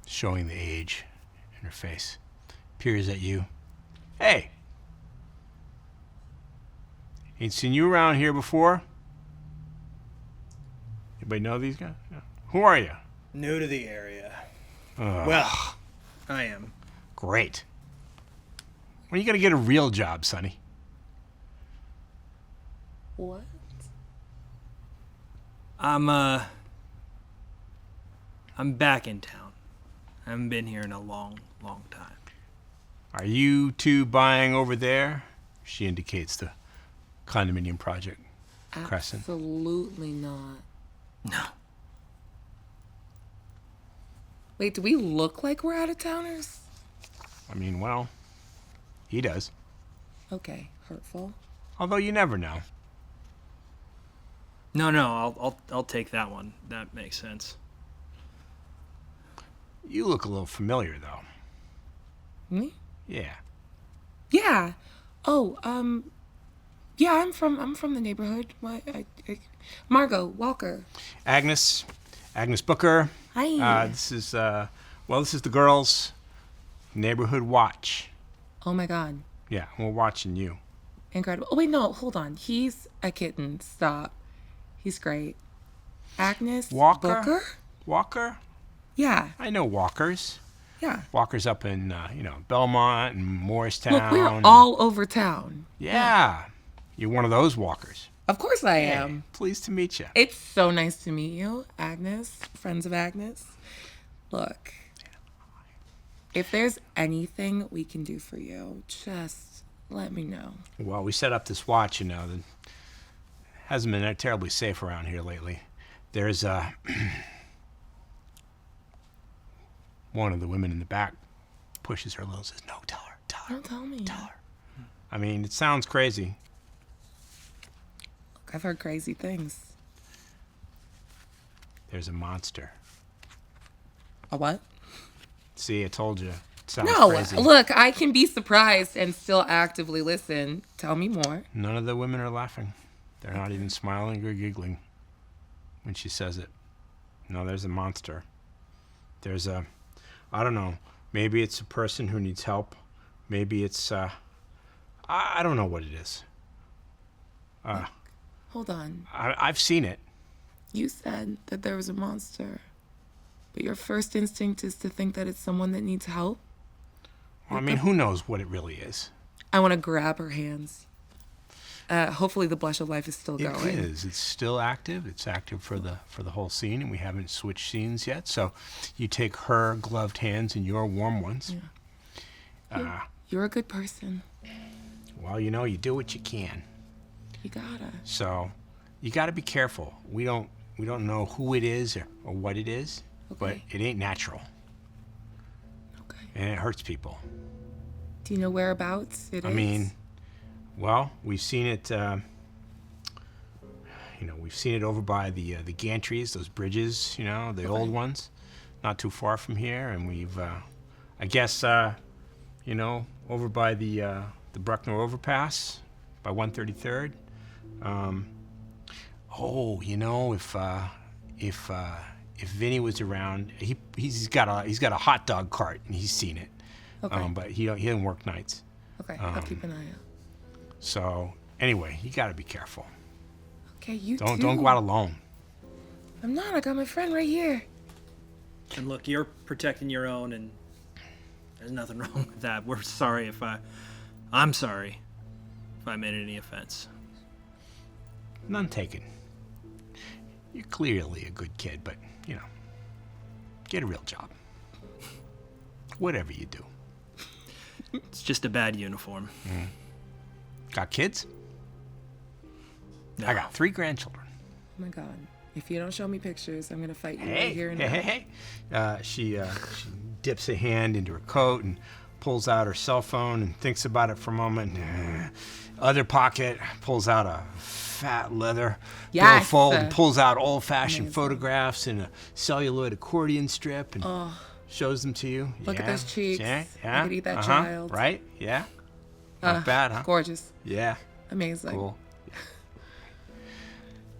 showing the age in her face, peers at you. Hey! Ain't seen you around here before. Anybody know these guys? Yeah. Who are you? New to the area. Well, I am. Great. When are you gonna get a real job, Sonny? What? I'm back in town. I haven't been here in a long, long time. Are you two buying over there? She indicates the condominium project. Crescent. Absolutely not. No. Wait, do we look like we're out-of-towners? I mean, well, he does. Okay, hurtful. Although you never know. No, I'll take that one. That makes sense. You look a little familiar, though. Me? Yeah. Yeah. Oh, yeah, I'm from the neighborhood. Margot Walker. Agnes Booker. Hi. This is the girls' neighborhood watch. Oh my God. Yeah, we're watching you. Incredible. Oh wait, no, hold on. He's a kitten. Stop. He's great. Agnes Walker? Booker? Walker? Yeah. I know Walkers. Yeah. Walkers up in, Belmont and Morristown. Look, we're all over town. Yeah. You're one of those Walkers. Of course I Hey, am. pleased to meet you. It's so nice to meet you, Agnes. Friends of Agnes. Look, if there's anything we can do for you, just let me know. Well, we set up this watch, that hasn't been terribly safe around here lately. There's one of the women in the back pushes her a little, says, "No, tell her. Don't tell me. Tell her." I mean, it sounds crazy. Look, I've heard crazy things. There's a monster. A what? See, I told you. It sounds No, crazy. look, I can be surprised and still actively listen. Tell me more. None of the women are laughing. They're not even smiling or giggling when she says it. No, there's a monster. There's I don't know. Maybe it's a person who needs help. Maybe it's, I don't know what it is. Hold on. I've seen it. You said that there was a monster. but your first instinct is to think that it's someone that needs help. Well, I mean, who knows what it really is? I want to grab her hands. Hopefully the blush of life is still going. It is. It's still active. It's active for the whole scene, and we haven't switched scenes yet. So you take her gloved hands and your warm ones. Yeah. You're a good person. Well, you know, you do what you can. You gotta. So you got to be careful. We don't know who it is or what it is, but it ain't natural. Okay. And it hurts people. Do you know whereabouts it is? I mean, well, we've seen it. We've seen it over by the gantries, those bridges. You know, the old ones, not too far from here. And we've, I guess, over by the Bruckner overpass, by 133rd. If Vinny was around, he's got a hot dog cart and he's seen it. Okay. But he doesn't work nights. Okay, I'll keep an eye out. So anyway, you got to be careful. Okay, you Don't go out alone. I'm not. I got my friend right here. And look, you're protecting your own, and there's nothing wrong with that. We're sorry I'm sorry if I made any offense. None taken. You're clearly a good kid, but, get a real job. Whatever you do. It's just a bad uniform. Got kids? No. I got 3 grandchildren. Oh my God. If you don't show me pictures, I'm going to fight you right here and now. Hey. She dips a hand into her coat and pulls out her cell phone and thinks about it for a moment. Other pocket, pulls out a fat leather billfold and pulls out old-fashioned photographs in a celluloid accordion strip and shows them to you. Look at those cheeks. Yeah. I could eat that child. Right? Yeah. Not bad, huh? Gorgeous. Yeah. Amazing. Cool.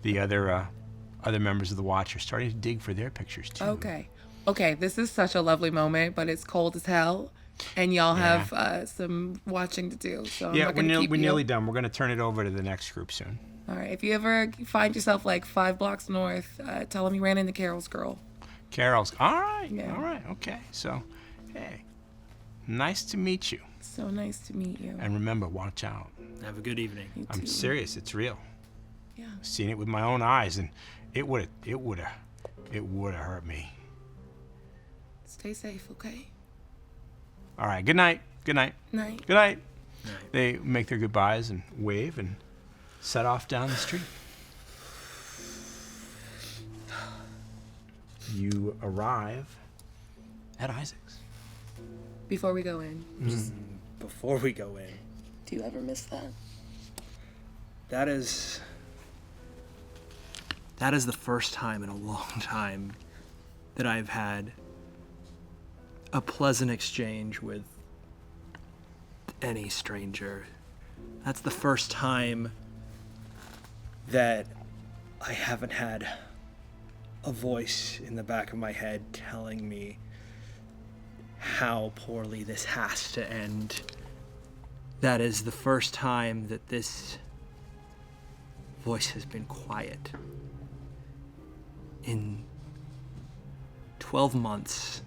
The other members of the Watch are starting to dig for their pictures too. Okay, this is such a lovely moment, but it's cold as hell, and y'all have some watching to do. So I'm not gonna keep we're you. nearly done. We're going to turn it over to the next group soon. All right, if you ever find yourself like 5 blocks north, tell them you ran into Carol's girl. Carol's. All right. Yeah. All right. Okay. So, hey, nice to meet you. So nice to meet you. And remember, watch out. Have a good evening. You I'm too. serious. It's real. Yeah. Seen it with my own eyes, and it would have hurt me. Stay safe, okay? All right. Good night. Good night. Night. Good night. Night. They make their goodbyes and wave and set off down the street. You arrive at Isaac's. Before we go in, Before we go in, do you ever miss that? that is the first time in a long time that I've had a pleasant exchange with any stranger. That's the first time that I haven't had a voice in the back of my head telling me how poorly this has to end. That is the first time that this voice has been quiet. In 12 months.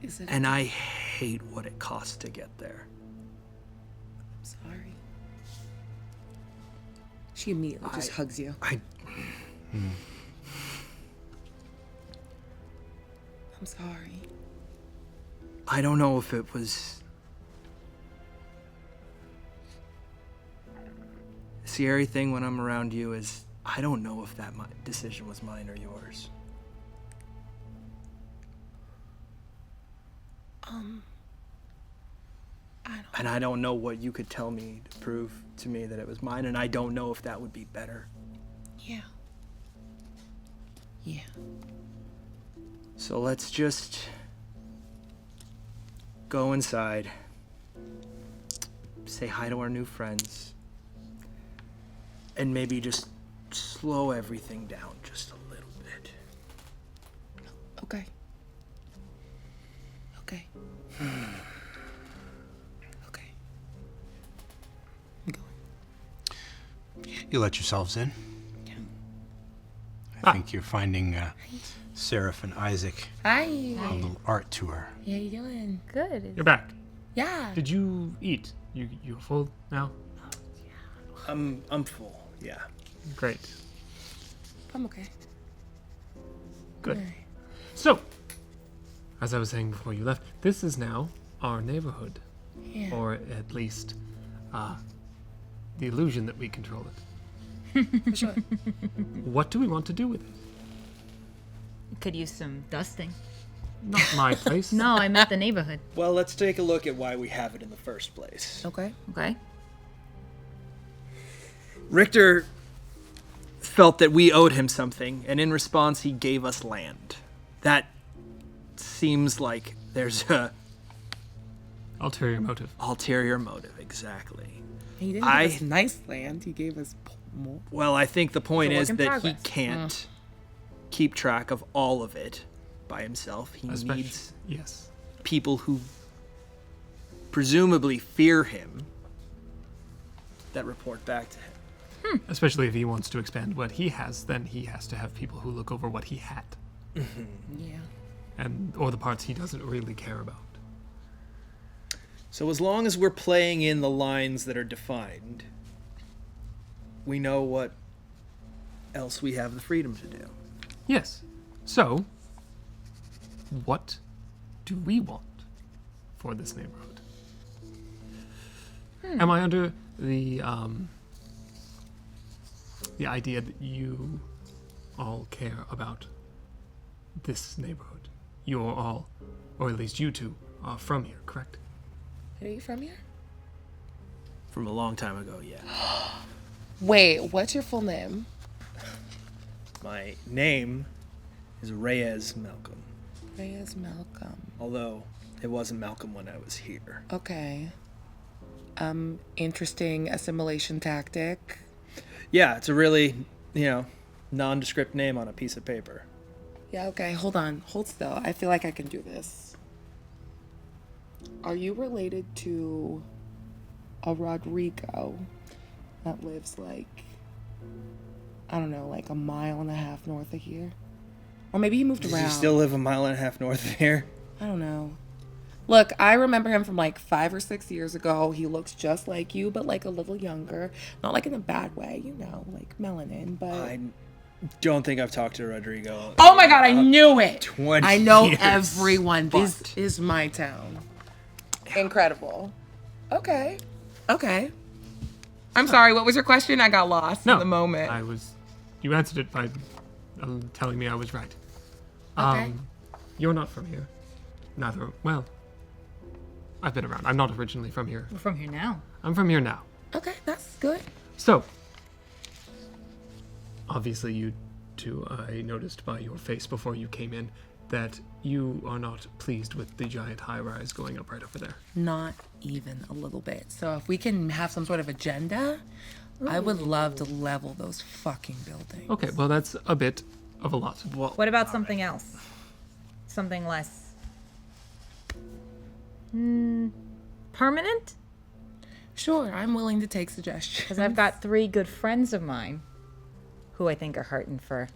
Is it? And I hate what it costs to get there. I'm sorry. She immediately just hugs you. I I'm sorry. I don't know if it was... The scary thing when I'm around you is I don't know if that decision was mine or yours. And I don't know what you could tell me to prove to me that it was mine, and I don't know if that would be better. Yeah. Yeah. So let's just go inside, say hi to our new friends, and maybe just slow everything down just a little bit. Okay. Okay. Okay. I'm going. You let yourselves in. I think you're finding Serif and Isaac Hi. a little art tour. How you doing? Good. You're back. Yeah. Did you eat? You full now? I'm full. Yeah. Great. I'm okay. Good. So, as I was saying before you left, this is now our neighborhood. Yeah. Or at least the illusion that we control it. For sure. What do we want to do with it? Could use some dusting. Not my place. No, I meant the neighborhood. Well, let's take a look at why we have it in the first place. Okay. Okay. Richter felt that we owed him something, and in response, he gave us land. That seems like there's a Ulterior motive. ulterior motive, exactly. He didn't give us nice land. He gave us more. Well, I think the point It's a is work in that he progress. can't keep track of all of it by himself. He Especially, needs yes. people who presumably fear him that report back to him. Especially if he wants to expand what he has, then he has to have people who look over what he had, Yeah. or the parts he doesn't really care about. So as long as we're playing in the lines that are defined, we know what else we have the freedom to do. Yes. So, what do we want for this neighborhood? Am I under the idea that you all care about this neighborhood? You're all, or at least you two, are from here, correct? Are you from here? From a long time ago, yeah. Wait, what's your full name? My name is Reyes Malcolm, Reyes Malcolm. although it wasn't Malcolm when I was here. Okay. Interesting assimilation tactic. Yeah, it's a really, nondescript name on a piece of paper. Yeah, okay, hold on. Hold still. I feel like I can do this. Are you related to a Rodrigo that lives like a mile and a half north of here? Or maybe he moved Does around. he still live a mile and a half north of here? I don't know. Look, I remember him from like 5 or 6 years ago. He looks just like you, but like a little younger. Not like in a bad way, like melanin, but... I don't think I've talked to Rodrigo. Oh my god, I knew it! 20 I know years, everyone. This but- is my town. Incredible. Okay. I'm sorry, what was your question? I got lost in the moment. You answered it by telling me I was right. Okay. You're not from here. Neither, well, I've been around. I'm not originally from here. We're from here now. I'm from here now. Okay, that's good. So, obviously you two, I noticed by your face before you came in that you are not pleased with the giant high-rise going up right over there. Not even a little bit. So if we can have some sort of agenda, I would love to level those fucking buildings. Okay, well that's a bit of a lot. Well, What about something else? Something less permanent? Sure, I'm willing to take suggestions. Because I've got 3 good friends of mine who I think are hurting for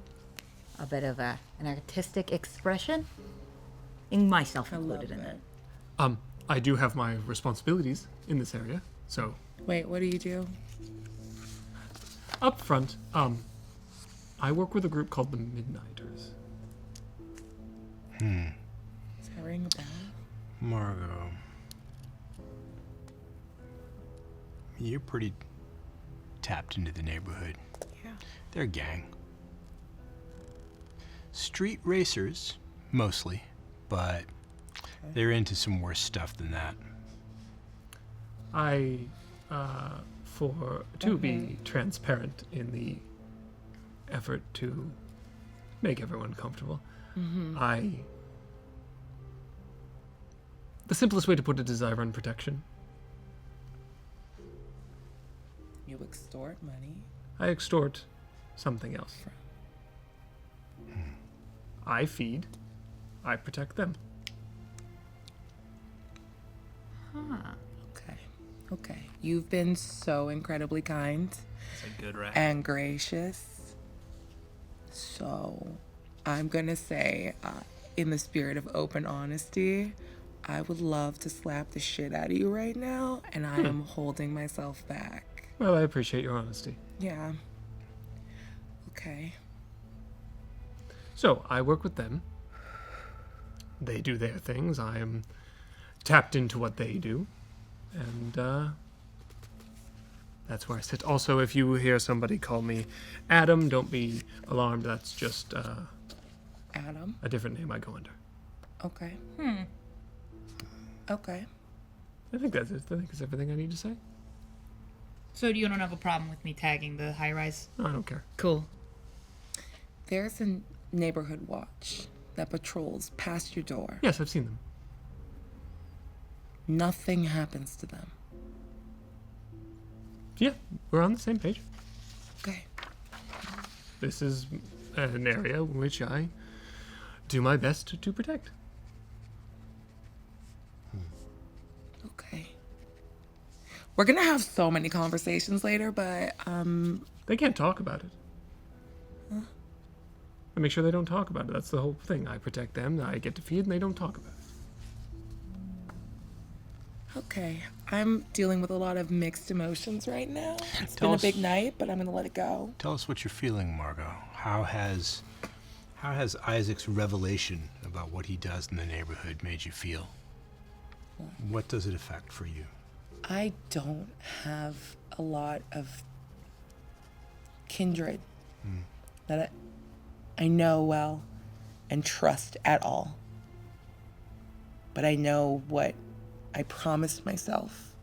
a bit of an artistic expression. And myself included in it. I do have my responsibilities in this area, so Wait, what do you do? up front, I work with a group called the Midnighters. Does that ring a bell? Margot. You're pretty tapped into the neighborhood. Yeah. They're a gang. Street racers, mostly, but they're into some worse stuff than that. To be transparent in the effort to make everyone comfortable, the simplest way to put it is I run protection. You extort money. I extort something else. I feed. I protect them. Okay. You've been so incredibly kind. It's a good rat. and gracious. So I'm going to say, in the spirit of open honesty, I would love to slap the shit out of you right now, and I am holding myself back. Well, I appreciate your honesty. Yeah. Okay. So, I work with them. They do their things. I am tapped into what they do. And, that's where I sit. Also, if you hear somebody call me Adam, don't be alarmed. That's just, Adam? a different name I go under. Okay. Okay. I think that's it. I think that's everything I need to say. So you don't have a problem with me tagging the high rise? No, I don't care. Cool. There's a neighborhood watch that patrols past your door. Yes, I've seen them. Nothing happens to them. Yeah, we're on the same page. Okay. This is an area which I do my best to protect. Okay. We're gonna have so many conversations later, but They can't talk about it. I make sure they don't talk about it. That's the whole thing. I protect them, I get to feed, and they don't talk about it. okay. I'm dealing with a lot of mixed emotions right now. It's Tell been a us- big night, but I'm gonna let it go. Tell us what you're feeling, Margot. How has Isaac's revelation about what he does in the neighborhood made you feel? What does it affect for you? I don't have a lot of kindred that I know well and trust at all. But I know what I promised myself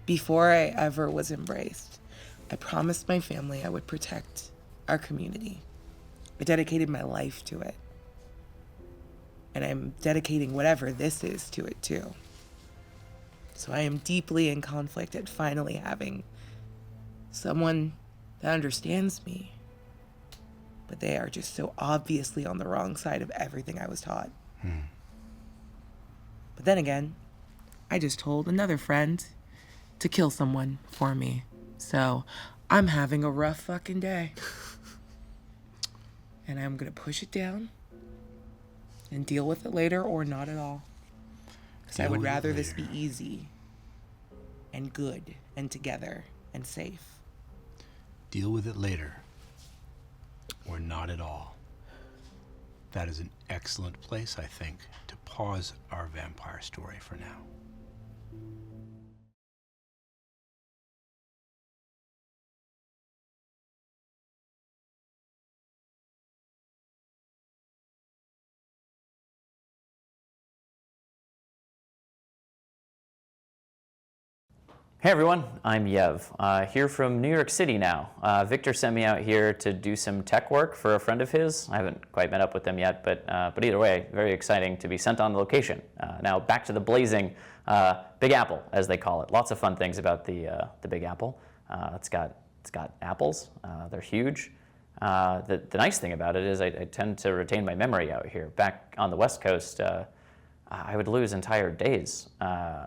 before I ever was embraced. I promised my family I would protect our community. I dedicated my life to it. And I'm dedicating whatever this is to it too. So I am deeply in conflict at finally having someone that understands me. But they are just so obviously on the wrong side of everything I was taught. But then again, I just told another friend to kill someone for me. So I'm having a rough fucking day. And I'm gonna push it down and deal with it later or not at all. Because I Deal would with it rather this later. be easy and good and together and safe. Deal with it later, or not at all. That is an excellent place, I think, to pause our vampire story for now. Hey everyone, I'm Yev, here from New York City now. Victor sent me out here to do some tech work for a friend of his. I haven't quite met up with them yet, but either way, very exciting to be sent on location. Now back to the blazing Big Apple, as they call it. Lots of fun things about the Big Apple. It's got apples. They're huge. The nice thing about it is I tend to retain my memory out here. Back on the West Coast, I would lose entire days,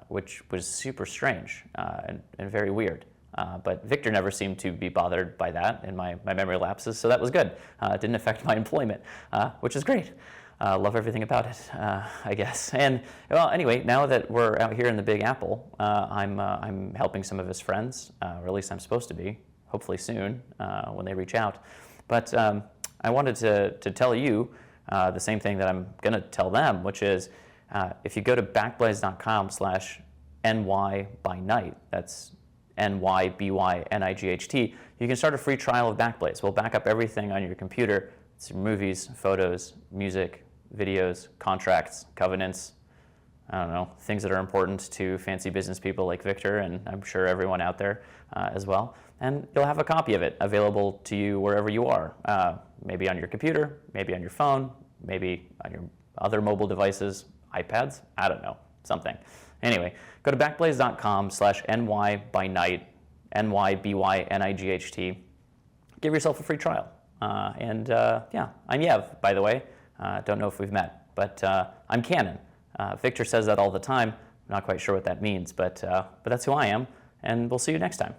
which was super strange and very weird. But Victor never seemed to be bothered by that in my memory lapses, so that was good. It didn't affect my employment, which is great. Love everything about it, I guess. And well, anyway, now that we're out here in the Big Apple, I'm helping some of his friends, or at least I'm supposed to be, hopefully soon when they reach out. But I wanted to tell you the same thing that I'm going to tell them, which is if you go to backblaze.com/NY by night, that's NYBYNIGHT, you can start a free trial of Backblaze. We'll back up everything on your computer. It's your movies, photos, music, videos, contracts, covenants, I don't know, things that are important to fancy business people like Victor, and I'm sure everyone out there as well. And you'll have a copy of it available to you wherever you are, maybe on your computer, maybe on your phone, maybe on your other mobile devices, iPads, I don't know, something. Anyway, go to backblaze.com/NY by night, NYBYNIGHT. Give yourself a free trial. Yeah, I'm Yev, by the way. Don't know if we've met, but I'm canon. Victor says that all the time. I'm not quite sure what that means, but that's who I am, and we'll see you next time.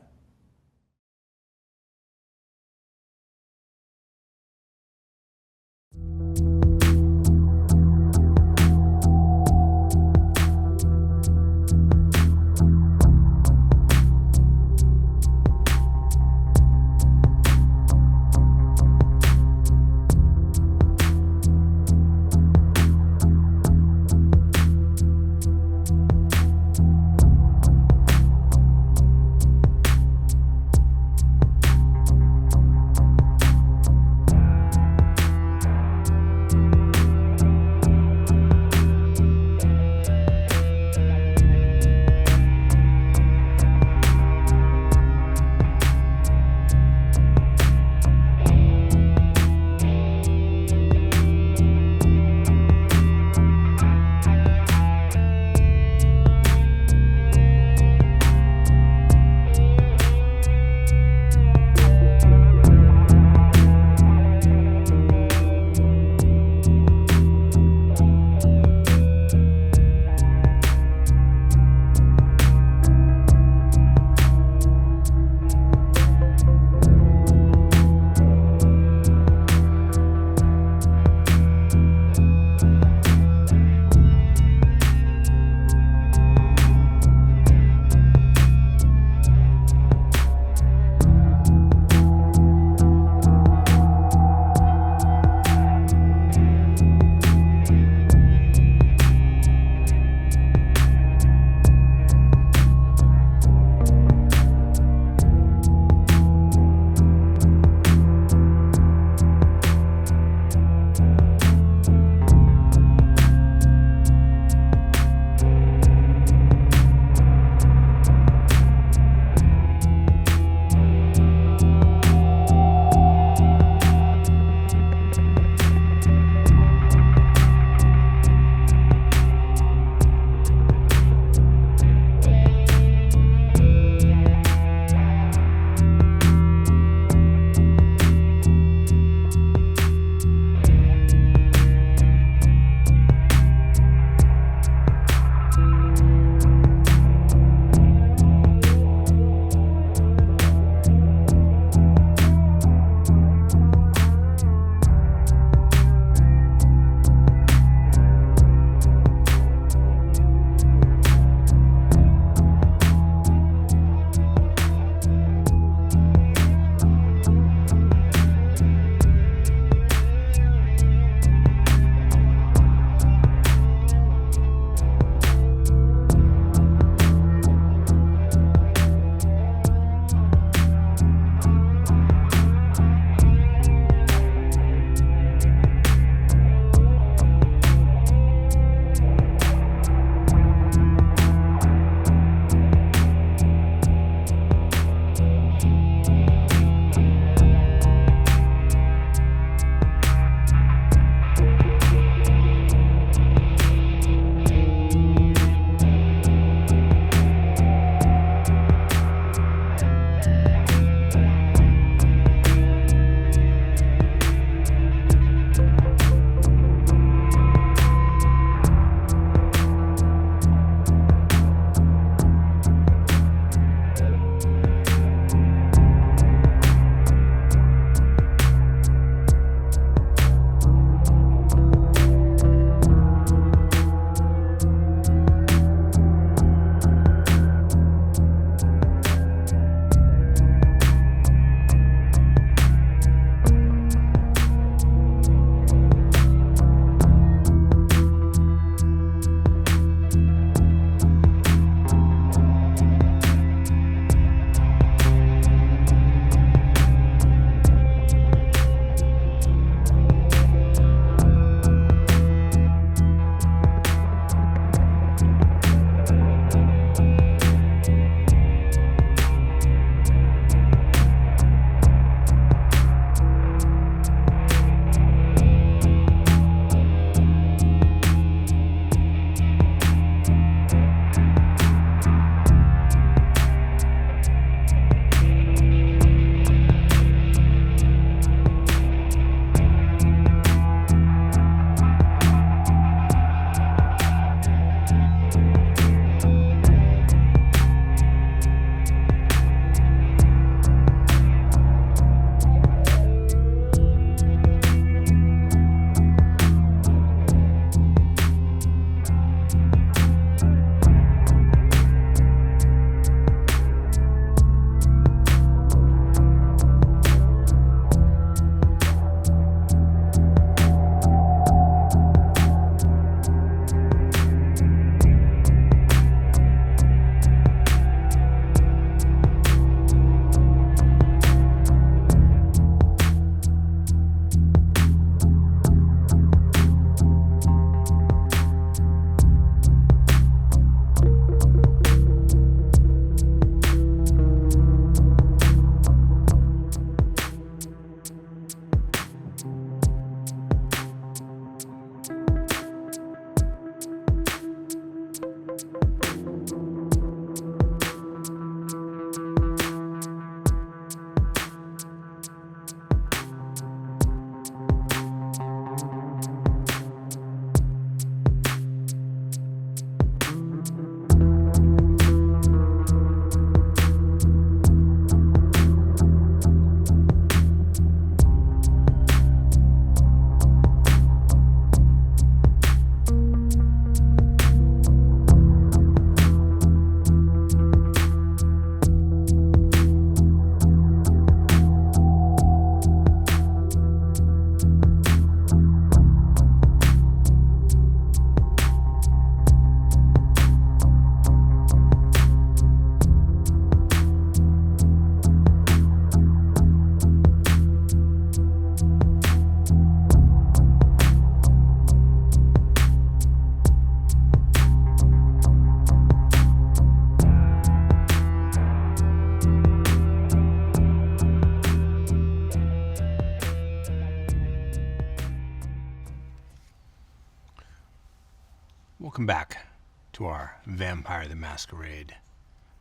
Welcome back to our Vampire the Masquerade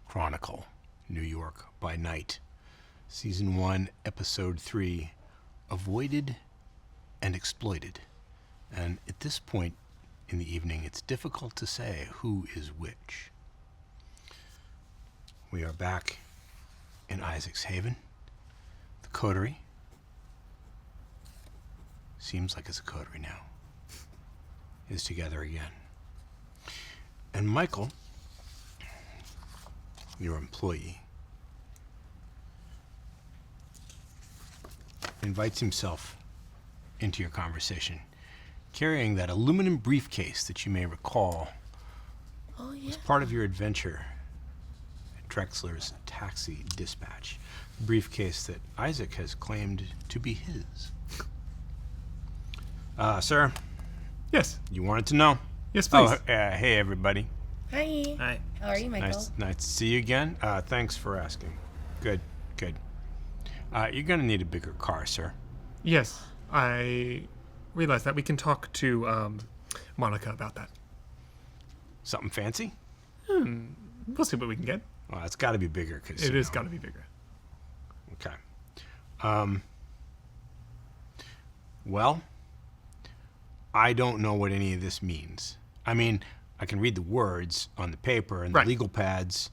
Chronicle, New York by Night, Season 1, Episode 3, Avoided and Exploited. And at this point in the evening, it's difficult to say who is which. We are back in Isaac's Haven, the Coterie. Seems like it's a coterie now. Is together again. And Michael, your employee, invites himself into your conversation, carrying that aluminum briefcase that you may recall was part of your adventure at Drexler's taxi dispatch. The briefcase that Isaac has claimed to be his. Sir? Yes. You wanted to know? Yes, please. Oh, hey, everybody. Hi. Hi. How are you, Michael? Nice to see you again. Thanks for asking. Good. You're going to need a bigger car, sir. Yes, I realize that. We can talk to Monica about that. Something fancy? We'll see what we can get. Well, it's got to be bigger. Cause, It has got to be bigger. Okay. Well, I don't know what any of this means. I mean, I can read the words on the paper and the Right. legal pads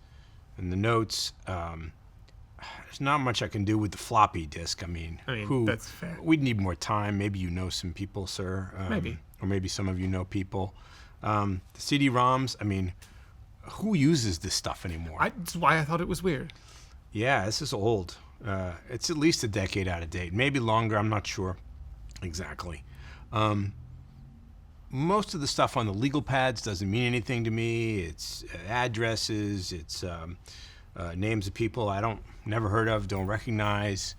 and the notes. There's not much I can do with the floppy disk. I mean, that's fair. We'd need more time. Maybe you know some people, sir. Maybe. Or maybe some of you know people. The CD-ROMs, I mean, who uses this stuff anymore? That's why I thought it was weird. Yeah, this is old. It's at least a decade out of date. Maybe longer, I'm not sure exactly. Most of the stuff on the legal pads doesn't mean anything to me. It's addresses, it's names of people I never heard of, don't recognize.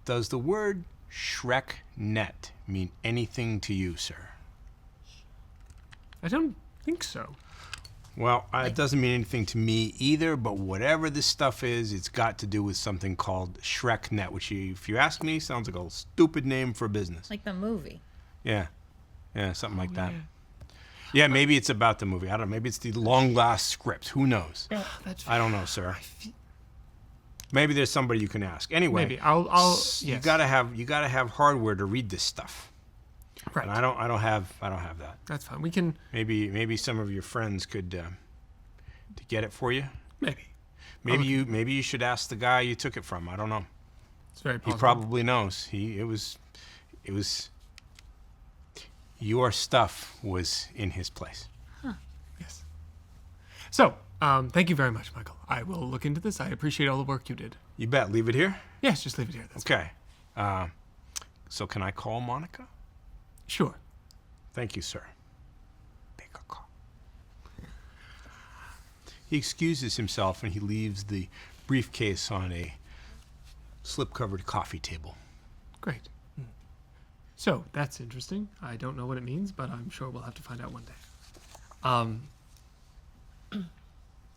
Does the word ShrekNet mean anything to you, sir? I don't think so. Well, it doesn't mean anything to me either, but whatever this stuff is, it's got to do with something called ShrekNet, which, if you ask me, sounds like a stupid name for a business. Like the movie. Yeah, something like that. Yeah, maybe it's about the movie. I don't know. Maybe it's the long last script. Who knows? I don't know, sir. Maybe there's somebody you can ask. Anyway, Maybe I'll yes. you gotta have hardware to read this stuff. Right. And I don't have that. That's fine. We can Maybe some of your friends could to get it for you. maybe. Maybe you should ask the guy you took it from. I don't know. It's very He possible. probably knows. It was your stuff was in his place. Yes. So, thank you very much, Michael. I will look into this. I appreciate all the work you did. You bet. Leave it here. Yes, just leave it here. That's Okay. So can I call Monica? Sure. Thank you, sir. Bigger call. He excuses himself and he leaves the briefcase on a slip-covered coffee table. Great. So, that's interesting. I don't know what it means, but I'm sure we'll have to find out one day.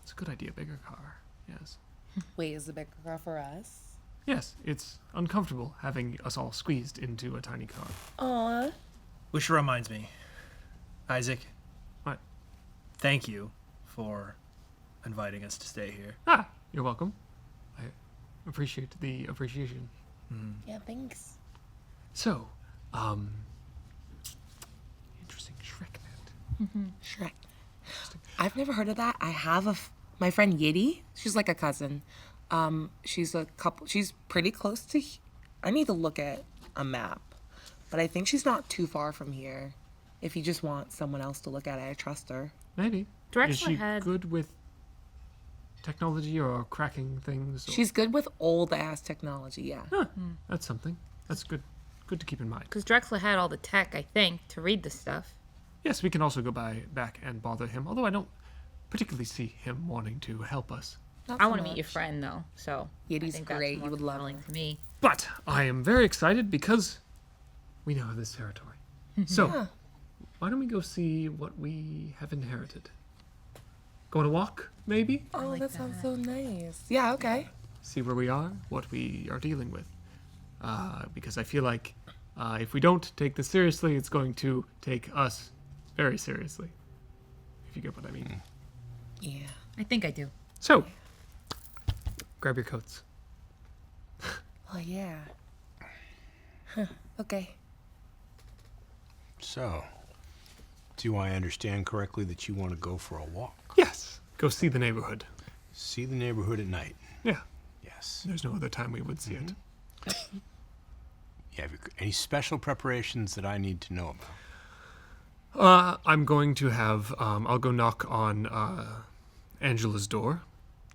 It's a good idea, bigger car. Yes. Wait, is the bigger car for us? Yes, it's uncomfortable having us all squeezed into a tiny car. Aw. Which reminds me, Isaac, What? thank you for inviting us to stay here. You're welcome. I appreciate the appreciation. Yeah, thanks. So, interesting. ShrekNet. Shrek. I've never heard of that. I have my friend Yiddy. She's like a cousin. She's pretty close to. I need to look at a map, but I think she's not too far from here. If you just want someone else to look at it, I trust her. Maybe. Drexler Is she had- good with technology or cracking things? Or... She's good with old ass technology. Yeah. That's something. That's good. Good to keep in mind. Because Drexler had all the tech, I think, to read the stuff. Yes, we can also go back and bother him, although I don't particularly see him wanting to help us. Not I so want to meet your much. friend, though. So Yiddy's I think that's great. more You would love compelling her. to me. But I am very excited because we now have this territory. So, Yeah. why don't we go see what we have inherited? Go on a walk, maybe? Oh, like that sounds so nice. Yeah. Okay. See where we are, what we are dealing with. Because I feel like If we don't take this seriously, it's going to take us very seriously. If you get what I mean. Yeah. I think I do. So, grab your coats. Oh, yeah. Huh. Okay. So, do I understand correctly that you want to go for a walk? Yes. Go see the neighborhood. See the neighborhood at night? Yeah. Yes. There's no other time we would see it. Yeah, have you, any special preparations that I need to know about? I'm going to have, I'll go knock on Angela's door.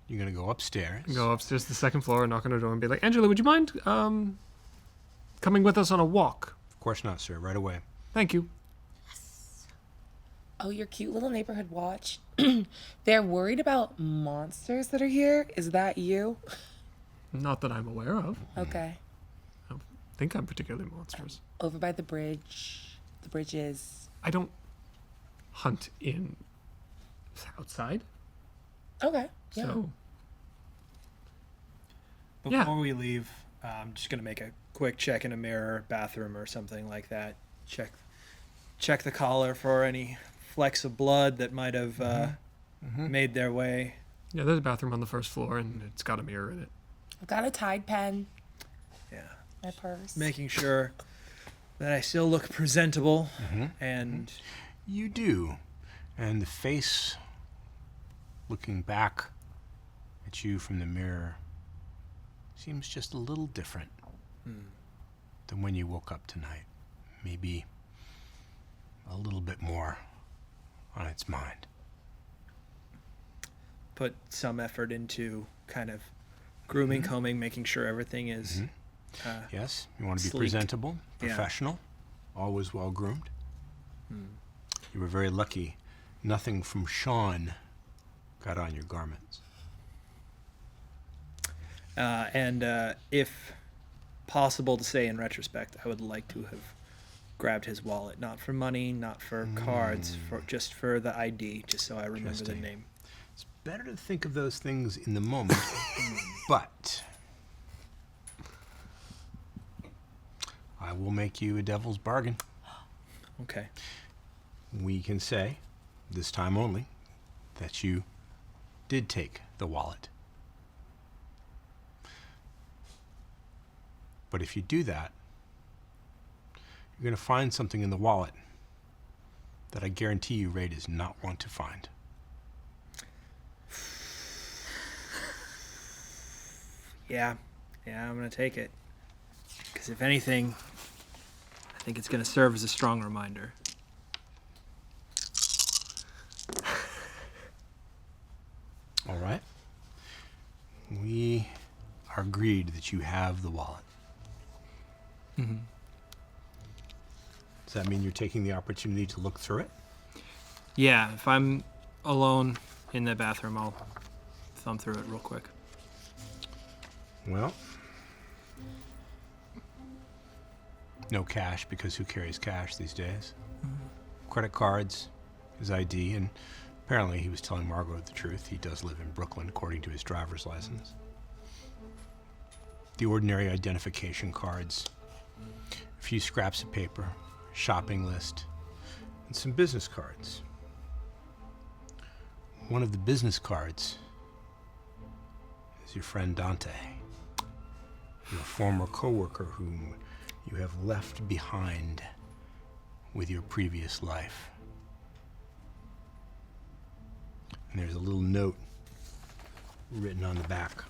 You're going to go upstairs. Go upstairs to the second floor and knock on her door and be like, Angela, would you mind coming with us on a walk? Of course not, sir. Right away. Thank you. Oh, your cute little neighborhood watch. They're worried about monsters that are here. Is that you? Not that I'm aware of. Okay. I don't think I'm particularly monstrous. Over by the bridge. The bridge is... I don't hunt in outside. Okay. Yeah. So, Before we leave, I'm just gonna make a quick check in a mirror, bathroom, or something like that. Check the collar for any flecks of blood that might have made their way. yeah, there's a bathroom on the first floor and it's got a mirror in it. I've got a Tide pen. Yeah, My purse. making sure that I still look presentable and You do. And the face looking back at you from the mirror seems just a little different than when you woke up tonight. Maybe a little bit more on its mind. put some effort into kind of grooming, combing, making sure everything is Yes, you want to be sleek. presentable, Yeah. professional, always well groomed. You were very lucky. Nothing from Sean got on your garments. and if possible to say in retrospect, I would like to have grabbed his wallet, not for money, not for cards, for just for the ID, just so I remember the Interesting. name. It's better to think of those things in the moment, but I will make you a devil's bargain. Okay. We can say, this time only, that you did take the wallet. But if you do that, you're going to find something in the wallet that I guarantee you Ray does not want to find. Yeah, I'm gonna take it. Because if anything, I think it's gonna serve as a strong reminder. All right? We are agreed that you have the wallet. Mm-hmm. Does that mean you're taking the opportunity to look through it? Yeah, if I'm alone in the bathroom, I'll thumb through it real quick. Well, no cash, because who carries cash these days? Credit cards, his ID, and apparently he was telling Margot the truth. He does live in Brooklyn, according to his driver's license. The ordinary identification cards, a few scraps of paper, shopping list, and some business cards. One of the business cards is your friend Dante, your former coworker whom you have left behind with your previous life. And there's a little note written on the back.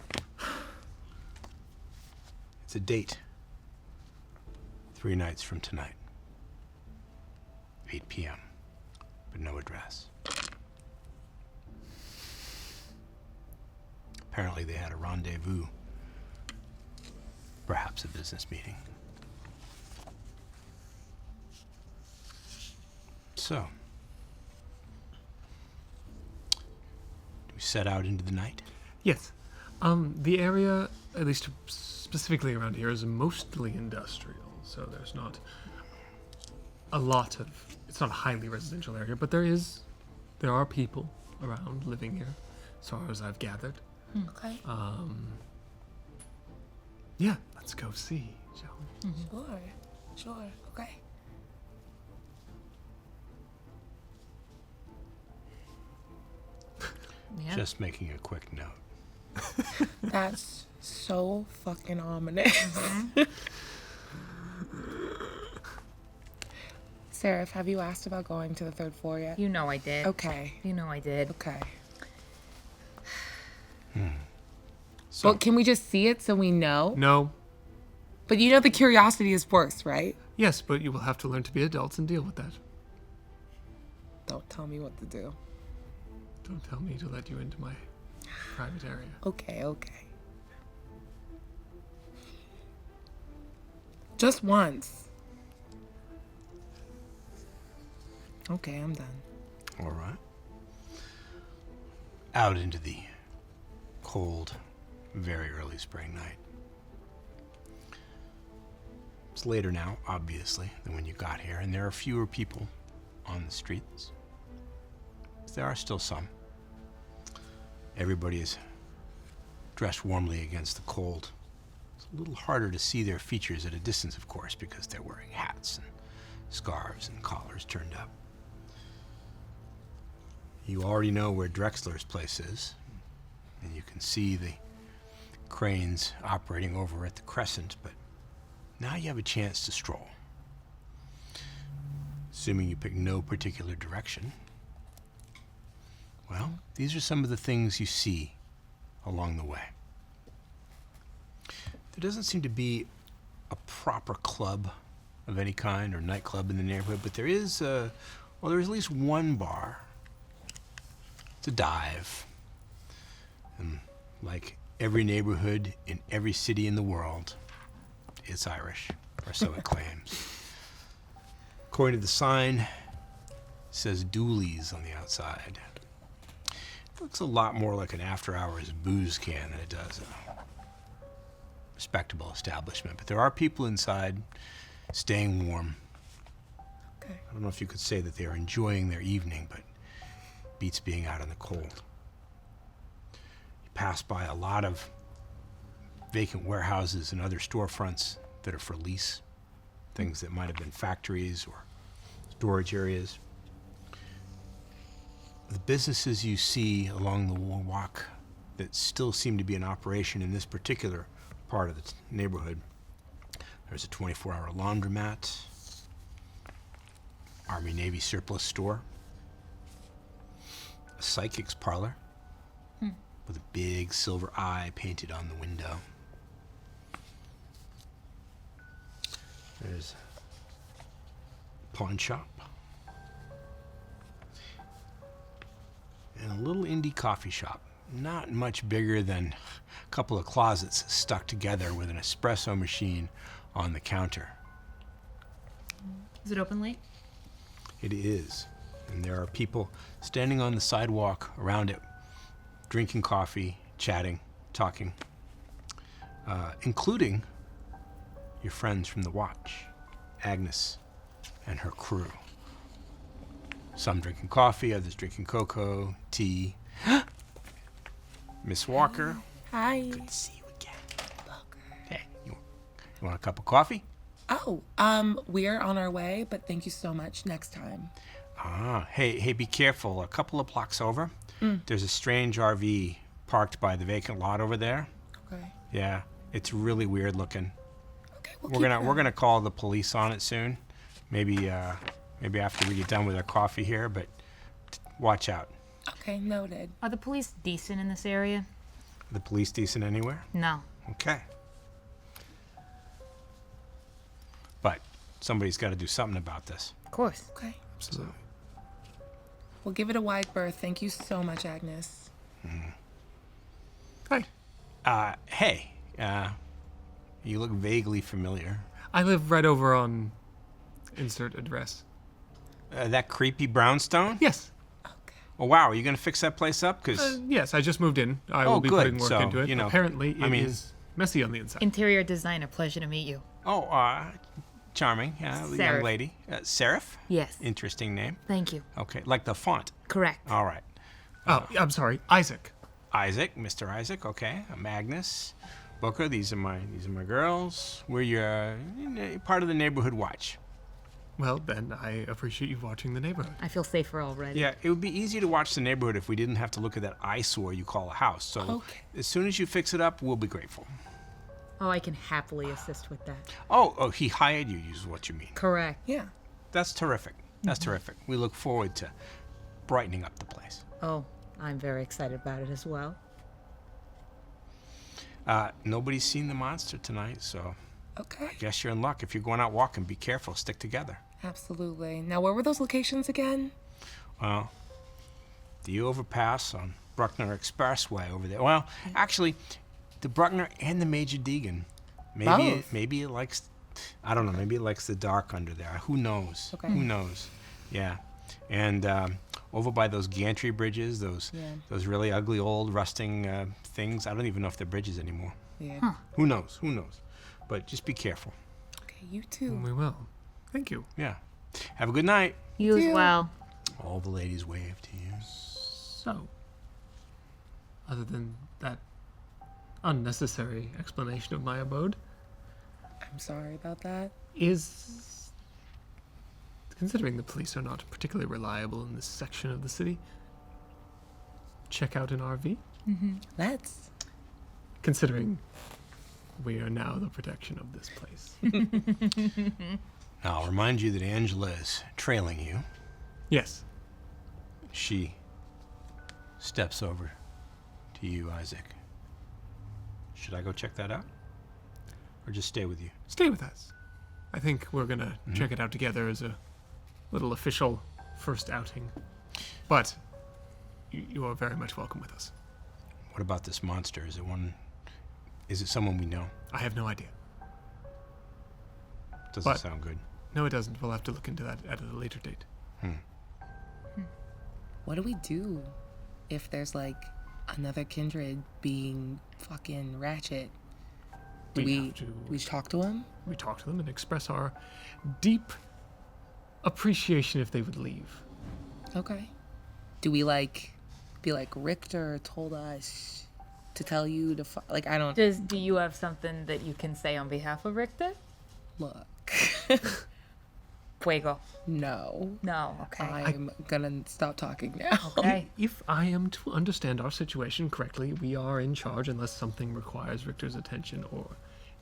It's a date. 3 nights from tonight. 8 p.m. But no address. Apparently they had a rendezvous. Perhaps a business meeting. So, do we set out into the night? Yes. The area, at least specifically around here, is mostly industrial. So there's not a lot of, it's not a highly residential area, but there are people around living here, as far as I've gathered. Okay. Yeah, let's go see, shall we? Sure. Sure. Okay. Yeah. Just making a quick note. That's so fucking ominous. Serif, have you asked about going to the 3rd floor yet? You know I did. Okay. You know I did. Okay. So, Well, can we just see it so we know? No. But you know the curiosity is worse, right? Yes, but you will have to learn to be adults and deal with that. Don't tell me what to do. Don't tell me to let you into my private area. Okay, okay. Just once. Okay, I'm done. all right. Out into the cold, very early spring night. It's later now, obviously, than when you got here, and there are fewer people on the streets. But there are still some. Everybody is dressed warmly against the cold. It's a little harder to see their features at a distance, of course, because they're wearing hats and scarves and collars turned up. You already know where Drexler's place is, and you can see the cranes operating over at the Crescent, but now you have a chance to stroll. Assuming you pick no particular direction. Well, these are some of the things you see along the way. There doesn't seem to be a proper club of any kind or nightclub in the neighborhood, but there is there's at least one bar. It's a dive. And like every neighborhood in every city in the world, it's Irish, or so it claims. According to the sign, it says Dooley's on the outside. It looks a lot more like an after-hours booze can than it does a respectable establishment. But there are people inside staying warm. Okay. I don't know if you could say that they are enjoying their evening, but beats being out in the cold. You pass by a lot of vacant warehouses and other storefronts that are for lease, things that might have been factories or storage areas. The businesses you see along the walk that still seem to be in operation in this particular part of the neighborhood. There's a 24-hour laundromat, Army-Navy surplus store, a psychic's parlor with a big silver eye painted on the window. There's a pawn shop. And a little indie coffee shop. Not much bigger than a couple of closets stuck together with an espresso machine on the counter. Is it open late? It is. And there are people standing on the sidewalk around it, drinking coffee, chatting, talking, including your friends from the watch, Agnes and her crew. Some drinking coffee, others drinking cocoa, tea. Miss Walker. Hi. Good to see you again. Hey, you want a cup of coffee? Oh, we're on our way, but thank you so much. Next time. Hey, be careful. A couple of blocks over, there's a strange RV parked by the vacant lot over there. Okay. Yeah, it's really weird looking. Okay, We're gonna call the police on it soon. Maybe after we get done with our coffee here, but watch out. Okay, noted. Are the police decent in this area? Are the police decent anywhere? No. Okay. But somebody's got to do something about this. Of course. Okay. Absolutely. We'll give it a wide berth. Thank you so much, Agnes. Hi. Hey, you look vaguely familiar. I live right over on insert address. That creepy brownstone? Yes. Oh, wow. Are you going to fix that place up? Because Yes, I just moved in. I will be good. putting work So, into it. you know, Apparently, it I mean- is messy on the inside. Interior designer, pleasure to meet you. charming. Yeah, young Serif. lady. Serif? Yes. Interesting name. Thank you. Okay, like the font. Correct. All right. Oh, I'm sorry. Isaac. Isaac, Mr. Isaac, okay. Magnus. Booker, these are my girls. We're your part of the neighborhood watch. Well, then I appreciate you watching the neighborhood. I feel safer already. Yeah, it would be easier to watch the neighborhood if we didn't have to look at that eyesore you call a house. So Okay. as soon as you fix it up, we'll be grateful. Oh, I can happily assist with that. Oh, he hired you, is what you mean. Correct. Yeah. That's terrific. That's terrific. We look forward to brightening up the place. Oh, I'm very excited about it as well. Nobody's seen the monster tonight, so Okay. I guess you're in luck. If you're going out walking, be careful. Stick together. Absolutely. Now, where were those locations again? Well, the overpass on Bruckner Expressway over there. Well, actually, the Bruckner and the Major Deegan. Both. Maybe it likes, I don't know, maybe it likes the dark under there. Who knows? Okay. Who knows? Yeah. And over by those gantry bridges, those really ugly old rusting things. I don't even know if they're bridges anymore. Yeah. Who knows? Who knows? But just be careful. Okay, you too. We will. Thank you. Yeah. Have a good night. You as You. well. All the ladies wave to you. So, other than that unnecessary explanation of my abode, I'm sorry about that. is, considering the police are not particularly reliable in this section of the city, check out an RV? Let's. Considering we are now the protection of this place. Now, I'll remind you that Angela is trailing you. Yes. She steps over to you, Isaac. Should I go check that out? Or just stay with you? Stay with us. I think we're going to check it out together as a little official first outing. But you are very much welcome with us. What about this monster? Is it someone we know? I have no idea. Doesn't But- sound good. No, it doesn't. We'll have to look into that at a later date. What do we do if there's like another kindred being fucking ratchet? Do we have to- we talk to him? We talk to them and express our deep appreciation if they would leave. Okay. Do we like be like Richter told us to tell you to like I don't Do you have something that you can say on behalf of Richter? look. Fuego. No. No. Okay. I'm gonna stop talking now. Okay. If I am to understand our situation correctly, we are in charge unless something requires Richter's attention or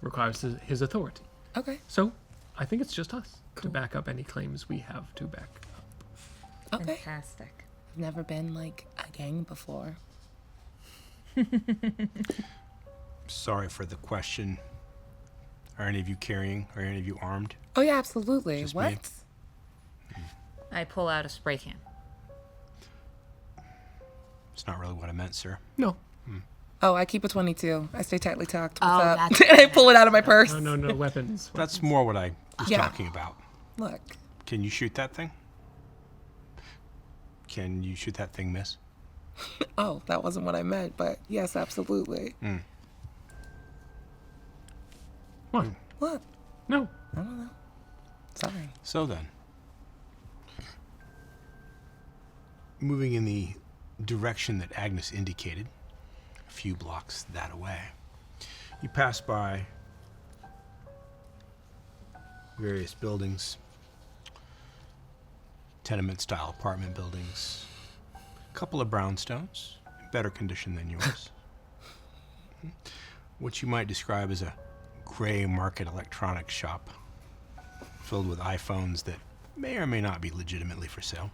requires his authority. Okay. So, I think it's just us to back up any claims we have to back up. Okay. Fantastic. I've never been like a gang before. Sorry for the question. Are any of you carrying? Are any of you armed? Oh yeah, absolutely. Just What? me? I pull out a spray can. It's not really what I meant, sir. No. Oh, I keep a 22. I stay tightly tucked. Oh, What's up? that's And I pull it out of my purse. No weapons. That's more what I was Yeah. talking about. Look. Can you shoot that thing? Can you shoot that thing, miss? Oh, that wasn't what I meant, but yes, absolutely. What? What? No. I don't know. Sorry. So then, moving in the direction that Agnes indicated, a few blocks that away, you pass by various buildings, tenement-style apartment buildings, a couple of brownstones, in better condition than yours. What you might describe as a gray market electronics shop filled with iPhones that may or may not be legitimately for sale.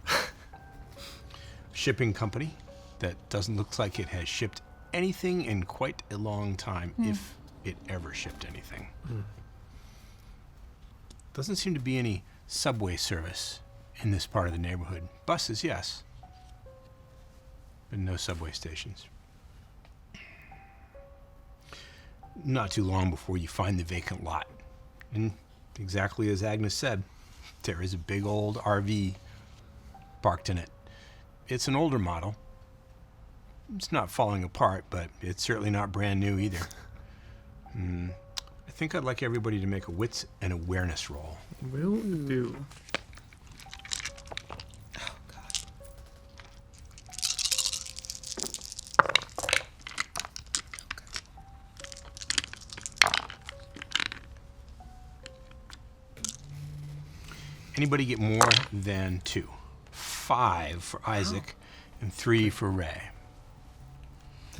Shipping company that doesn't look like it has shipped anything in quite a long time, if it ever shipped anything. Doesn't seem to be any subway service in this part of the neighborhood. Buses, yes, but no subway stations. Not too long before you find the vacant lot. And exactly as Agnes said, there is a big old RV parked in it. It's an older model. It's not falling apart, but it's certainly not brand new either. I think I'd like everybody to make a wits and awareness roll. Will do. Oh God. Anybody get more than 2? 5 for Isaac and 3 for Ray.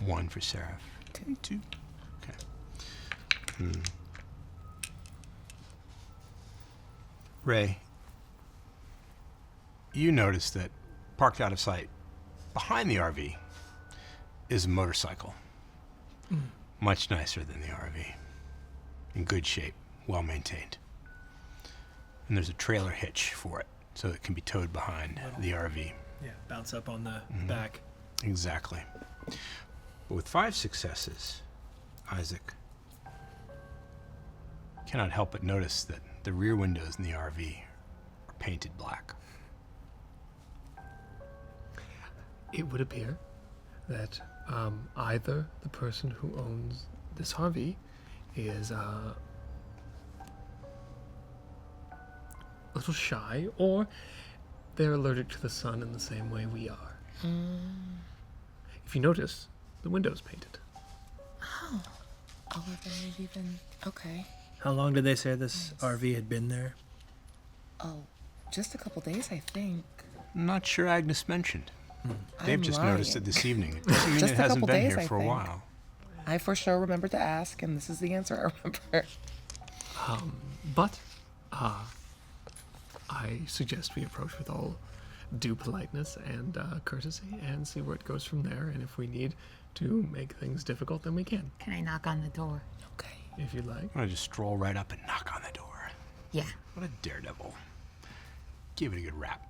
1 for Serif. 2. Okay. Ray, you notice that parked out of sight behind the RV is a motorcycle. Much nicer than the RV. In good shape, well maintained. And there's a trailer hitch for it, so it can be towed behind the RV. Yeah, bounce up on the back. Exactly. But with 5 successes, Isaac cannot help but notice that the rear windows in the RV are painted black. It would appear that either the person who owns this RV is a little shy, or they're allergic to the sun in the same way we are. If you notice, the window's painted. Oh, then maybe then. Okay. How long did they say this RV had been there? Oh, just a couple days, I think. I'm not sure Agnes mentioned. They've I'm just lying. noticed it this evening. It doesn't mean Just it a hasn't couple been days, here I for a think. while. I for sure remembered to ask, and this is the answer I remember. But I suggest we approach with all due politeness and courtesy and see where it goes from there. And if we need to make things difficult, then we can, Can I knock on the door? Okay. if you'd like. I'm gonna just stroll right up and knock on the door. Yeah. What a daredevil. Give it a good rap.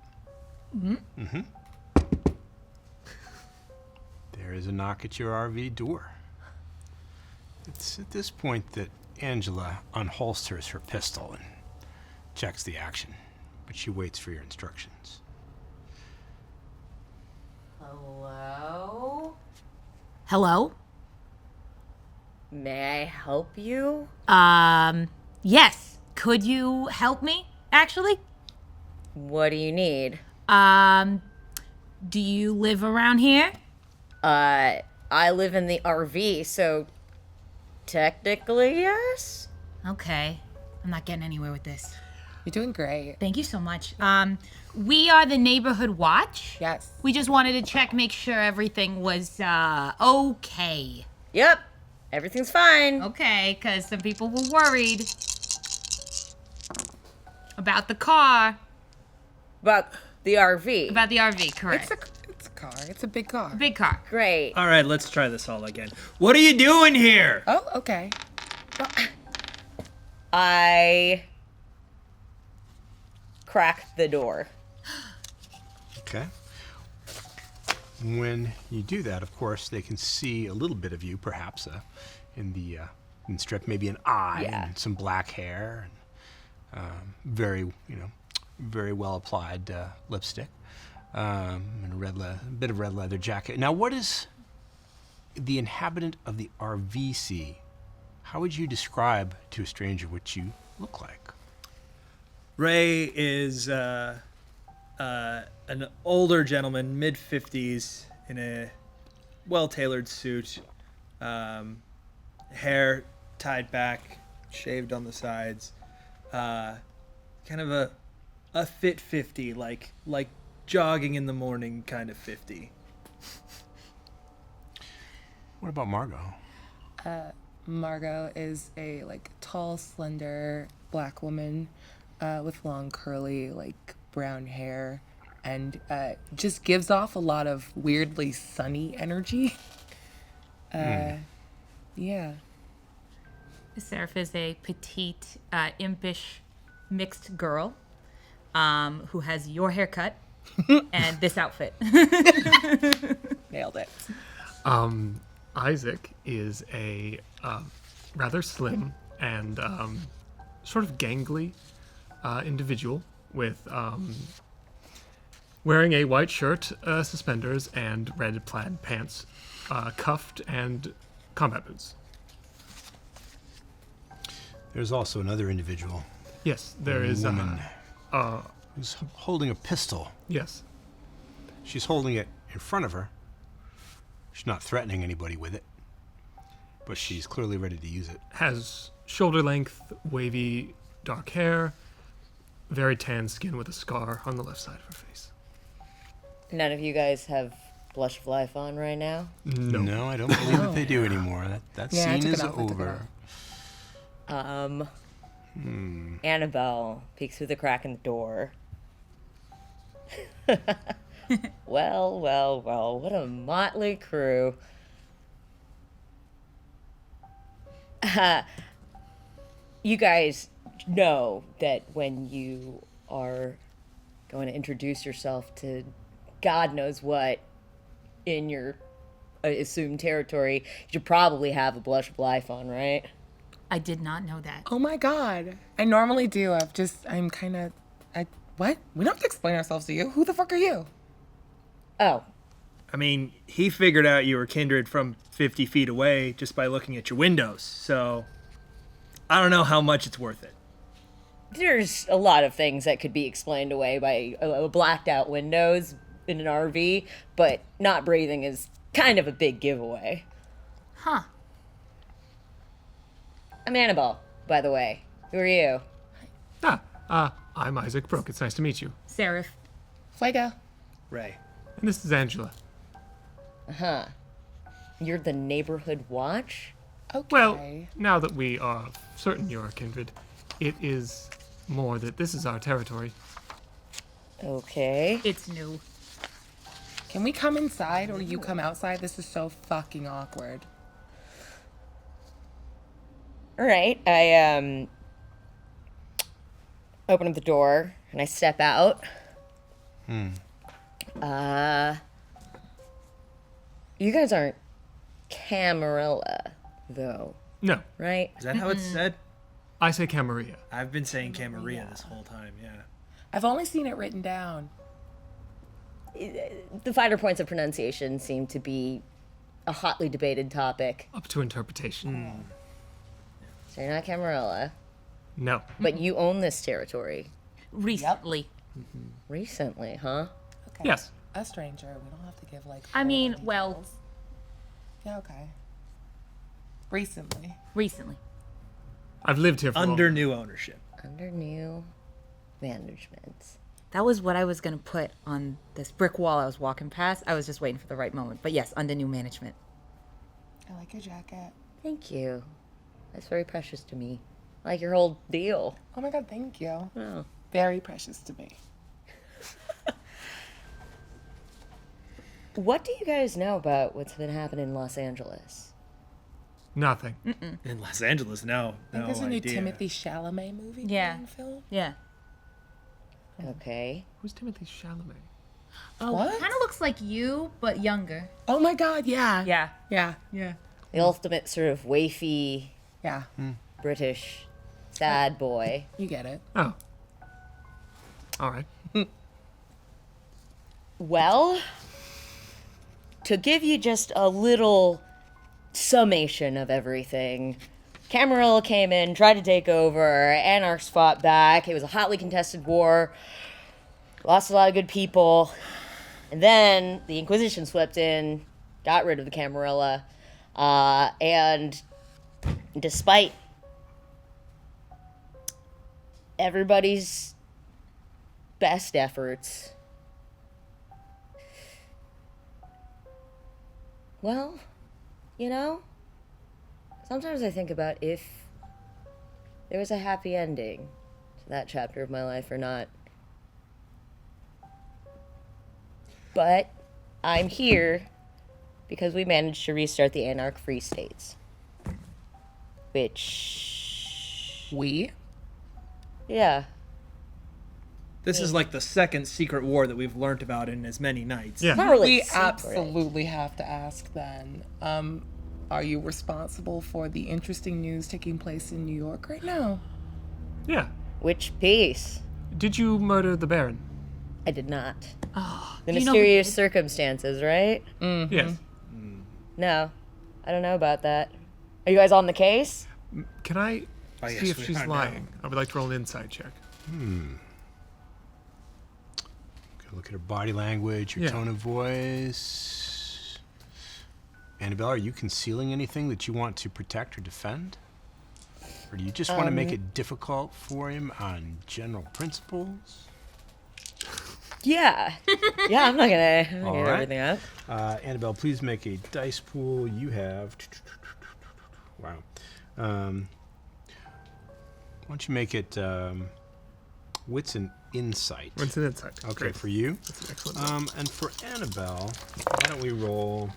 There is a knock at your RV door. It's at this point that Angela unholsters her pistol and checks the action, but she waits for your instructions. Hello? Hello? May I help you? Yes. Could you help me, actually? What do you need? Do you live around here? I live in the RV, so technically, yes? Okay. I'm not getting anywhere with this. You're doing great. Thank you so much. We are the neighborhood watch. Yes. We just wanted to check, make sure everything was, okay. Yep, everything's fine. Okay, because some people were worried about the car. About the RV. About the RV, correct. It's a car. It's a big car. Big car. Great. All right, let's try this all again. What are you doing here? Oh, okay. I cracked the door. Okay. When you do that, of course, they can see a little bit of you, perhaps, in the strip, maybe an eye Yeah. and some black hair, and very well applied lipstick, and a bit of red leather jacket. Now, what is the inhabitant of the RV see? How would you describe to a stranger what you look like? Ray is an older gentleman, mid-50s, in a well-tailored suit, hair tied back, shaved on the sides, kind of a fit 50, like jogging in the morning kind of 50. What about Margot? Margot is a tall, slender black woman with long, curly, brown hair, and just gives off a lot of weirdly sunny energy. Yeah. The Serif is a petite, impish, mixed girl who has your haircut and this outfit. Nailed it. Isaac is a rather slim and sort of gangly individual with wearing a white shirt, suspenders, and red plaid pants, cuffed, and combat boots. There's also another individual. Yes, there is a woman who's holding a pistol. Yes. She's holding it in front of her. She's not threatening anybody with it, but she's clearly ready to use it. Has shoulder length, wavy, dark hair, very tan skin with a scar on the left side of her face. None of you guys have Blush of Life on right now? No, I don't believe that they do anymore. That Yeah, I scene took it is off, I took it over. Annabelle peeks through the crack in the door. Well, what a motley crew. You guys know that when you are going to introduce yourself to God knows what in your assumed territory, you should probably have a Blush of Life on, right? I did not know that. Oh my god. I normally do. What? We don't have to explain ourselves to you. Who the fuck are you? Oh, I mean, he figured out you were kindred from 50 feet away just by looking at your windows, so I don't know how much it's worth it. there's a lot of things that could be explained away by blacked out windows in an RV, but not breathing is kind of a big giveaway. Huh. I'm Annabelle, by the way. Who are you? I'm Isaac Brooke. It's nice to meet you. Serif. Fuego. Ray. And this is Angela. You're the neighborhood watch? Okay. Well, now that we are certain you are kindred, it is more that this is our territory. Okay. It's new. Can we come inside or you come outside? This is so fucking awkward. All right. I open up the door and I step out. You guys aren't Camarilla, though, No, right? Is that how it's said? I say Camarilla. I've been saying Camarilla this whole time, yeah. I've only seen it written down. The finer points of pronunciation seem to be a hotly debated topic. Up to interpretation. So you're not Camarilla, No. but you own this territory Recently. recently, huh? Okay. Yes. A stranger. We don't have to give like. I mean, full well, details. Yeah. Okay. Recently. recently. I've lived here for Under long. new ownership. Under new management. That was what I was going to put on this brick wall I was walking past. I was just waiting for the right moment. But yes, under new management. I like your jacket. Thank you. That's very precious to me. I like your whole deal. Oh my god, thank you. Oh. Very precious to me. What do you guys know about what's been happening in Los Angeles? Nothing. In Los Angeles, no. I think No there's a new idea. Timothy Chalamet movie Yeah. being filmed. Yeah. Okay. Who's Timothy Chalamet? Oh, What? kind of looks like you, but younger. Oh my god, yeah. Yeah. Yeah. Yeah. The ultimate sort of wafy Yeah. British sad boy. You get it. Oh. All right. Well, to give you just a little summation of everything, Camarilla came in, tried to take over, Anarchs fought back, it was a hotly contested war, lost a lot of good people, and then the Inquisition swept in, got rid of the Camarilla, and despite everybody's best efforts, well, you know, sometimes I think about if there was a happy ending to that chapter of my life or not. But I'm here because we managed to restart the Anarch Free States. Which... We? yeah. This is like the second secret war that we've learned about in as many nights. Yeah. Not really We secret. absolutely have to ask then. Are you responsible for the interesting news taking place in New York right now? Yeah. Which piece? Did you murder the Berrin? I did not. Oh, The you know- mysterious circumstances, right? Yes. No. I don't know about that. Are you guys on the case? Can I I see guess if we she's are now. lying? I would like to roll an insight check. Look at her body language, her Yeah. tone of voice. Annabelle, are you concealing anything that you want to protect or defend? Or do you just want to make it difficult for him on general principles? Yeah. Yeah, I'm not gonna All give right. everything up. Annabelle, please make a dice pool. You have... Wow. Why don't you make it wits and insight? What's an insight? Okay, Great. for you. That's an excellent roll. And for Annabelle, why don't we roll...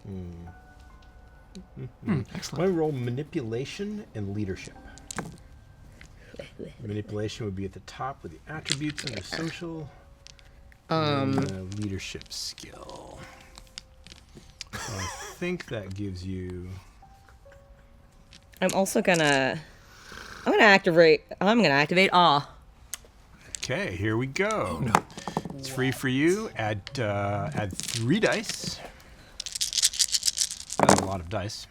Why Excellent. don't we roll manipulation and leadership? Manipulation would be at the top with the attributes under social. And leadership skill. So I think that gives you... I'm also gonna activate awe. Okay, here we go. No. It's free for you. Add 3 dice. That's a lot of dice.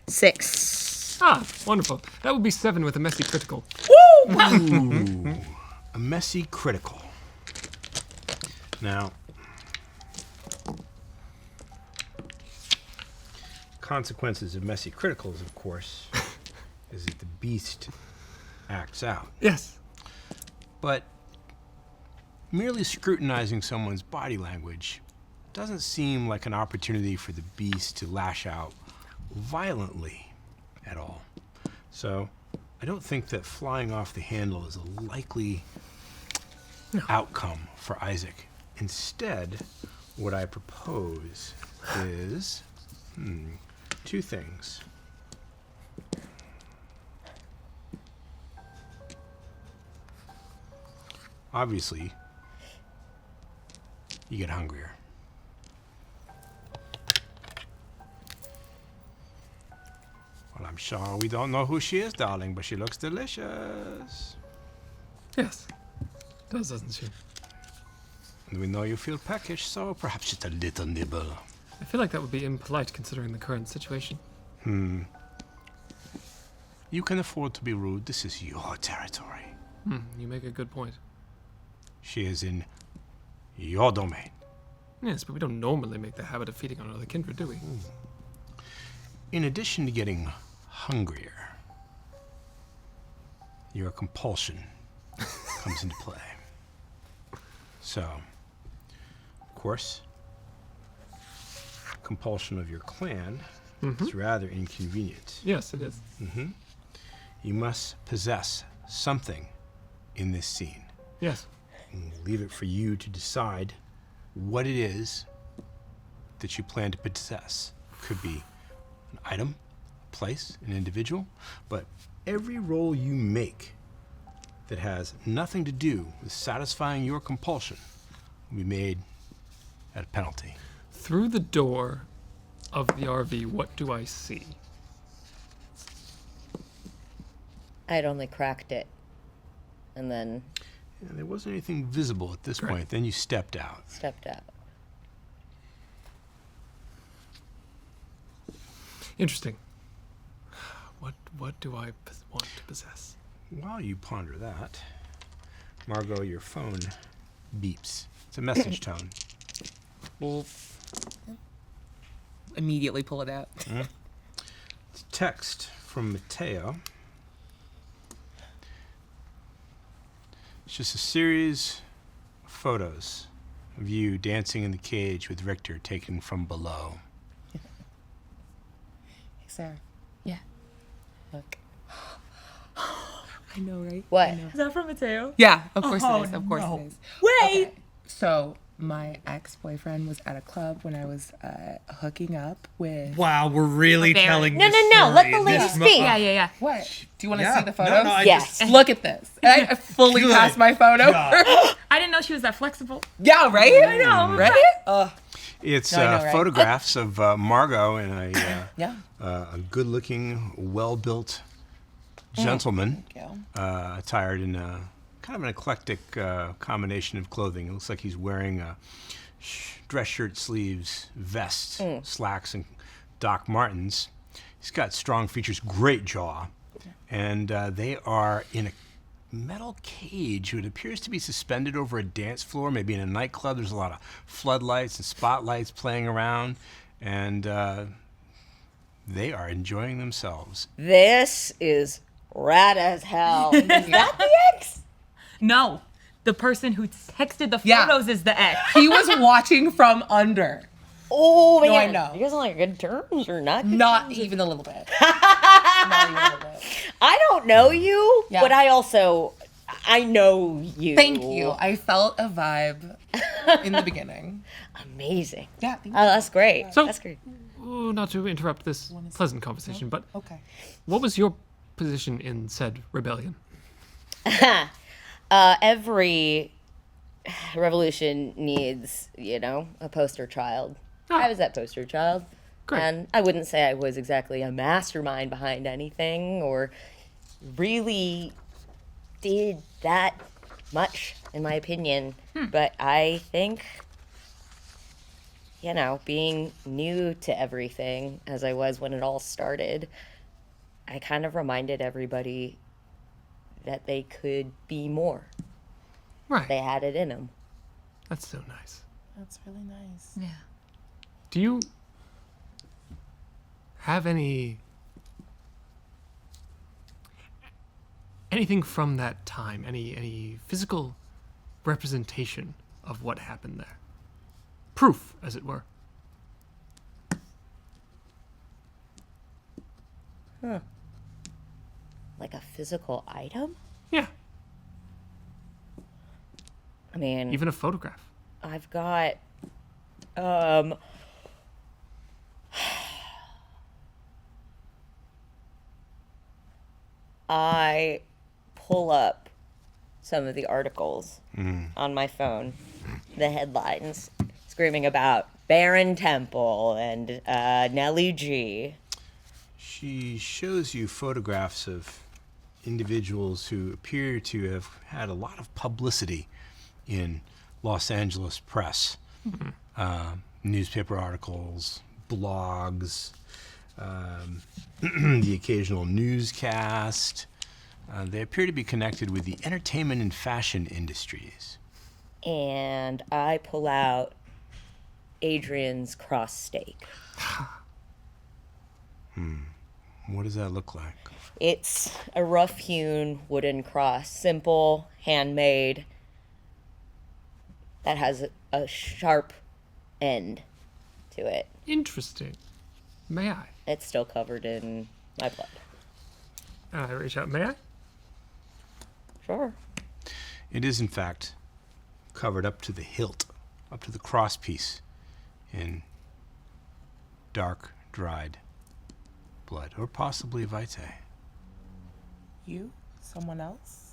6. Ah, wonderful. That would be 7 with a messy critical. Ooh, a messy critical. Now, consequences of messy criticals, of course, is that the beast acts out. Yes. But merely scrutinizing someone's body language doesn't seem like an opportunity for the beast to lash out violently at all. So I don't think that flying off the handle is a likely outcome for Isaac. Instead, what I propose is 2 things. Obviously, you get hungrier. Well, I'm sure we don't know who she is, darling, but she looks delicious. Yes. Doesn't she? And we know you feel peckish, so perhaps just a little nibble. I feel like that would be impolite considering the current situation. You can afford to be rude. This is your territory. You make a good point. She is in your domain. Yes, but we don't normally make the habit of feeding on other kindred, do we? In addition to getting hungrier, your compulsion comes into play. So, of course, compulsion of your clan is rather inconvenient. Yes, it is. You must possess something in this scene. Yes. And we'll leave it for you to decide what it is that you plan to possess. Could be an item, a place, an individual, but every roll you make that has nothing to do with satisfying your compulsion will be made at a penalty. Through the door of the RV, what do I see? I'd only cracked it. And then And there wasn't anything visible at this Correct. point. Then you stepped out. stepped out. Interesting. What do I want to possess? While you ponder that, Margot, your phone beeps. It's a message tone. We'll immediately pull it out. It's text from Mateo. It's just a series of photos of you dancing in the cage with Richter taken from below. Hey, Sarah. Yeah. Look. I know, right? What? I know. Is that from Mateo? Yeah, of course it is. Of course it is. Wait! Okay. So, my ex-boyfriend was at a club when I was hooking up with... Wow, we're really Barrin. telling No, this no, no, story let the in lady this speak. Yeah. What? Do you want to Yeah. see the No, photos? no, I Yes. Look at this. I fully Good passed my phone over. God. I didn't know she was that flexible. Yeah, right? I know. Right? It's No, I know, right? photographs of Margot and Yeah. a good-looking, well-built gentleman Thank you. attired in kind of an eclectic combination of clothing. It looks like he's wearing a dress shirt sleeves, vest, slacks, and Doc Martens. He's got strong features, great jaw, and they are in a metal cage. It appears to be suspended over a dance floor, maybe in a nightclub. There's a lot of floodlights and spotlights playing around, and they are enjoying themselves. This is rad as hell. Is that the X? No, the person who texted the Yeah. photos is the ex. He was watching from under. Oh, man. I know. You guys on like good terms or not? Good Not terms? even a little bit. Not even a little bit. I don't know you, Yeah. but I know you. Thank you. I felt a vibe in the beginning. Amazing. Yeah, thank Oh, that's great. So- That's great. Oh, not to interrupt this pleasant conversation, but Okay. what was your position in said rebellion? Every revolution needs, a poster child. I was that poster child. Great. And I wouldn't say I was exactly a mastermind behind anything or really did that much, in my opinion. But I think, being new to everything, as I was when it all started, I kind of reminded everybody that they could be more. Right. They had it in them. That's so nice. That's really nice. Yeah. Do you have anything from that time? Any physical representation of what happened there? Proof, as it were. Like a physical item? Yeah. I mean, Even a photograph. I've got I pull up some of the articles on my phone, the headlines screaming about Berrin Temple and Nellie G. She shows you photographs of individuals who appear to have had a lot of publicity in Los Angeles press, newspaper articles, blogs, the occasional newscast. They appear to be connected with the entertainment and fashion industries. And I pull out Adrian's cross stake. What does that look like? It's a rough-hewn wooden cross, simple, handmade, that has a sharp end to it. Interesting. May I? It's still covered in my blood. I reach out. May I? Sure. It is, in fact, covered up to the hilt, up to the crosspiece, in dark, dried blood, or possibly vitae. You? Someone else?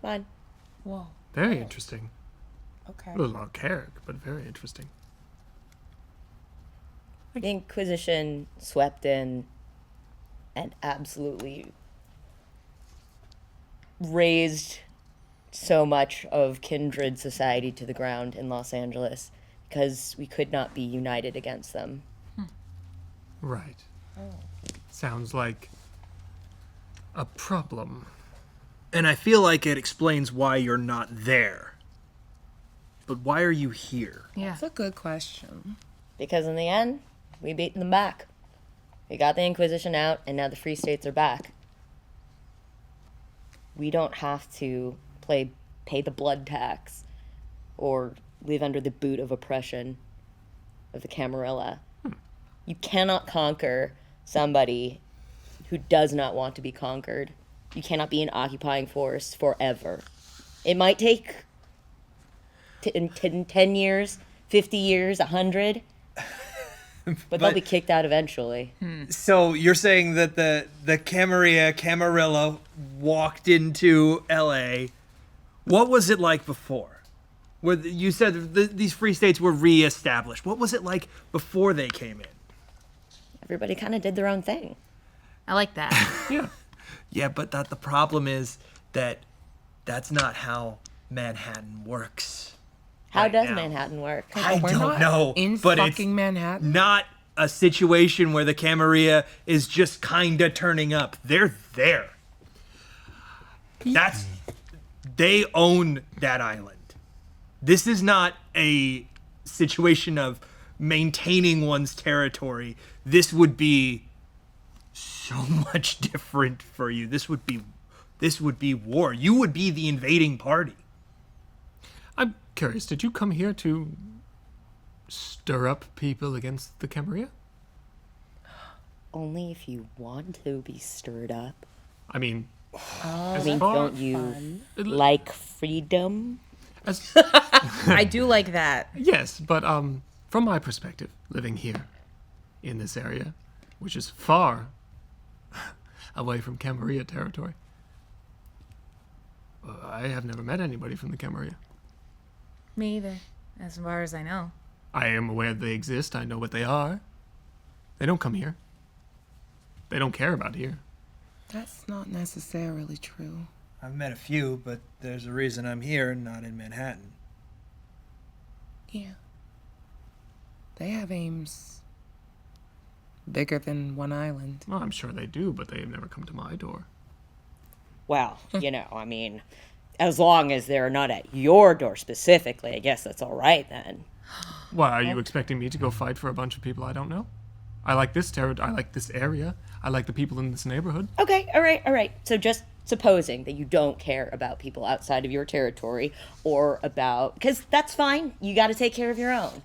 Mine. Whoa. Very interesting. Okay. A little archaic, but very interesting. The Inquisition swept in and absolutely razed so much of kindred society to the ground in Los Angeles because we could not be united against them. Right. Sounds like a problem. And I feel like it explains why you're not there. But why are you here? Yeah. That's a good question. Because in the end, we beat them back. We got the Inquisition out, and now the Free States are back. We don't have to pay the blood tax or live under the boot of oppression of the Camarilla. You cannot conquer somebody who does not want to be conquered. You cannot be an occupying force forever. It might take 10 years, 50 years, 100, but they'll be kicked out eventually. So you're saying that the Camarilla walked into L.A. What was it like before? You said these free states were reestablished. What was it like before they came in? Everybody kind of did their own thing. I like that. Yeah. Yeah, but the problem is that that's not how Manhattan works. How right does now. Manhattan work? I We're don't not know, in but it's fucking Manhattan. not a situation where the Camarilla is just kind of turning up. They're there. They own that island. This is not a situation of maintaining one's territory. This would be so much different for you. This would be war. You would be the invading party. I'm curious, did you come here to stir up people against the Camarilla? Only if you want to be stirred up. I mean, I mean, don't you like freedom? as, I do like that. yes, but from my perspective, living here in this area, which is far away from Camarilla territory, I have never met anybody from the Camarilla. Me either, as far as I know. I am aware they exist. I know what they are. They don't come here. They don't care about here. That's not necessarily true. I've met a few, but there's a reason I'm here, not in Manhattan. Yeah. They have aims bigger than one island. Well, I'm sure they do, but they have never come to my door. Well, I mean, as long as they're not at your door specifically, I guess that's all right then. Why, are you expecting me to go fight for a bunch of people I don't know? I like this I like this area. I like the people in this neighborhood. Okay, all right. So just supposing that you don't care about people outside of your territory or about... Because that's fine. You got to take care of your own.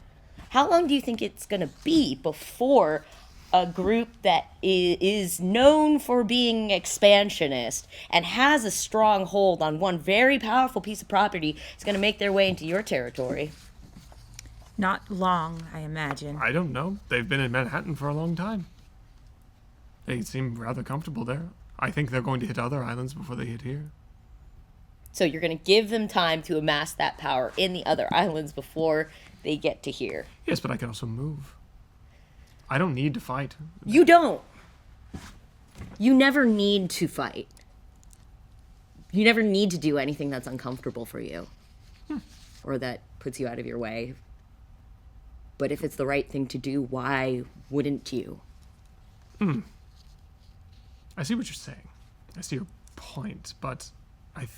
How long do you think it's going to be before a group that is known for being expansionist and has a strong hold on one very powerful piece of property is going to make their way into your territory? Not long, I imagine. I don't know. They've been in Manhattan for a long time. They seem rather comfortable there. I think they're going to hit other islands before they hit here. So you're going to give them time to amass that power in the other islands before they get to here. Yes, but I can also move. I don't need to fight. You don't. You never need to fight. You never need to do anything that's uncomfortable for you. Or that puts you out of your way. But if it's the right thing to do, why wouldn't you? I see what you're saying. I see your point, but I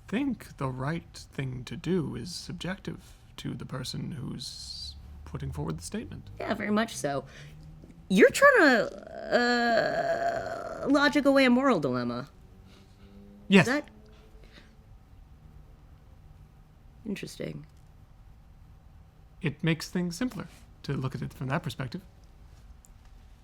think the right thing to do is subjective to the person who's putting forward the statement. Yeah, very much so. You're trying to logic away a moral dilemma. Yes. Is that interesting? It makes things simpler to look at it from that perspective.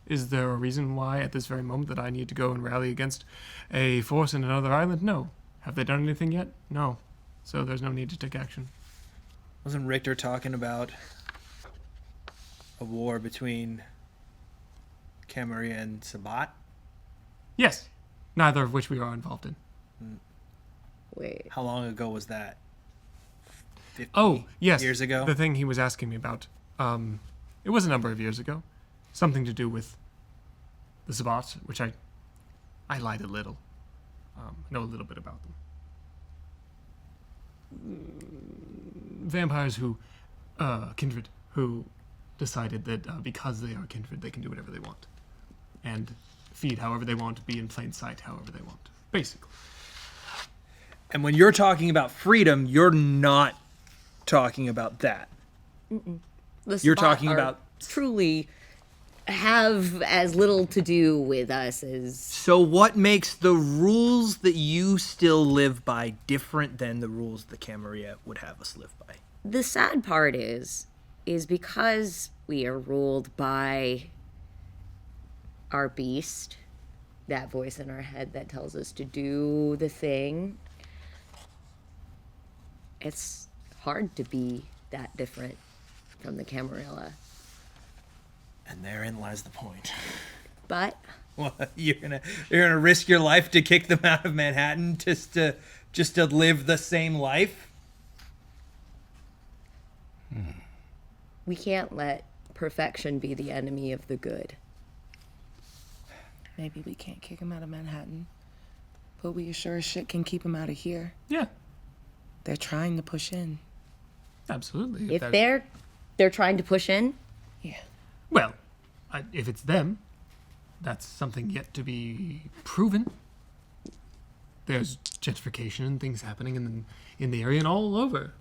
Is there a reason why at this very moment that I need to go and rally against a force in another island? No. Have they done anything yet? No. So there's no need to take action. Wasn't Richter talking about a war between Camarilla and Sabat? Yes. Neither of which we are involved in. Wait. How long ago was that? 50 Oh, yes. years ago? The thing he was asking me about. It was a number of years ago. Something to do with the Sabat, which I lied a little. Know a little bit about them. Vampires who, kindred, who decided that because they are kindred, they can do whatever they want. And feed however they want, be in plain sight however they want. Basically. And when you're talking about freedom, you're not talking about that. The You're Spot talking are about... truly have as little to do with us as... So what makes the rules that you still live by different than the rules the Camarilla would have us live by? The sad part is because we are ruled by our beast, that voice in our head that tells us to do the thing, it's hard to be that different from the Camarilla. And therein lies the point. But What, you're gonna risk your life to kick them out of Manhattan just to live the same life? we can't let perfection be the enemy of the good. Maybe we can't kick him out of Manhattan, but we sure as shit can keep him out of here. Yeah, They're trying to push in. absolutely. If that- they're trying to push in, Yeah. Well, if it's them, that's something yet to be proven. there's gentrification and things happening in the area and all over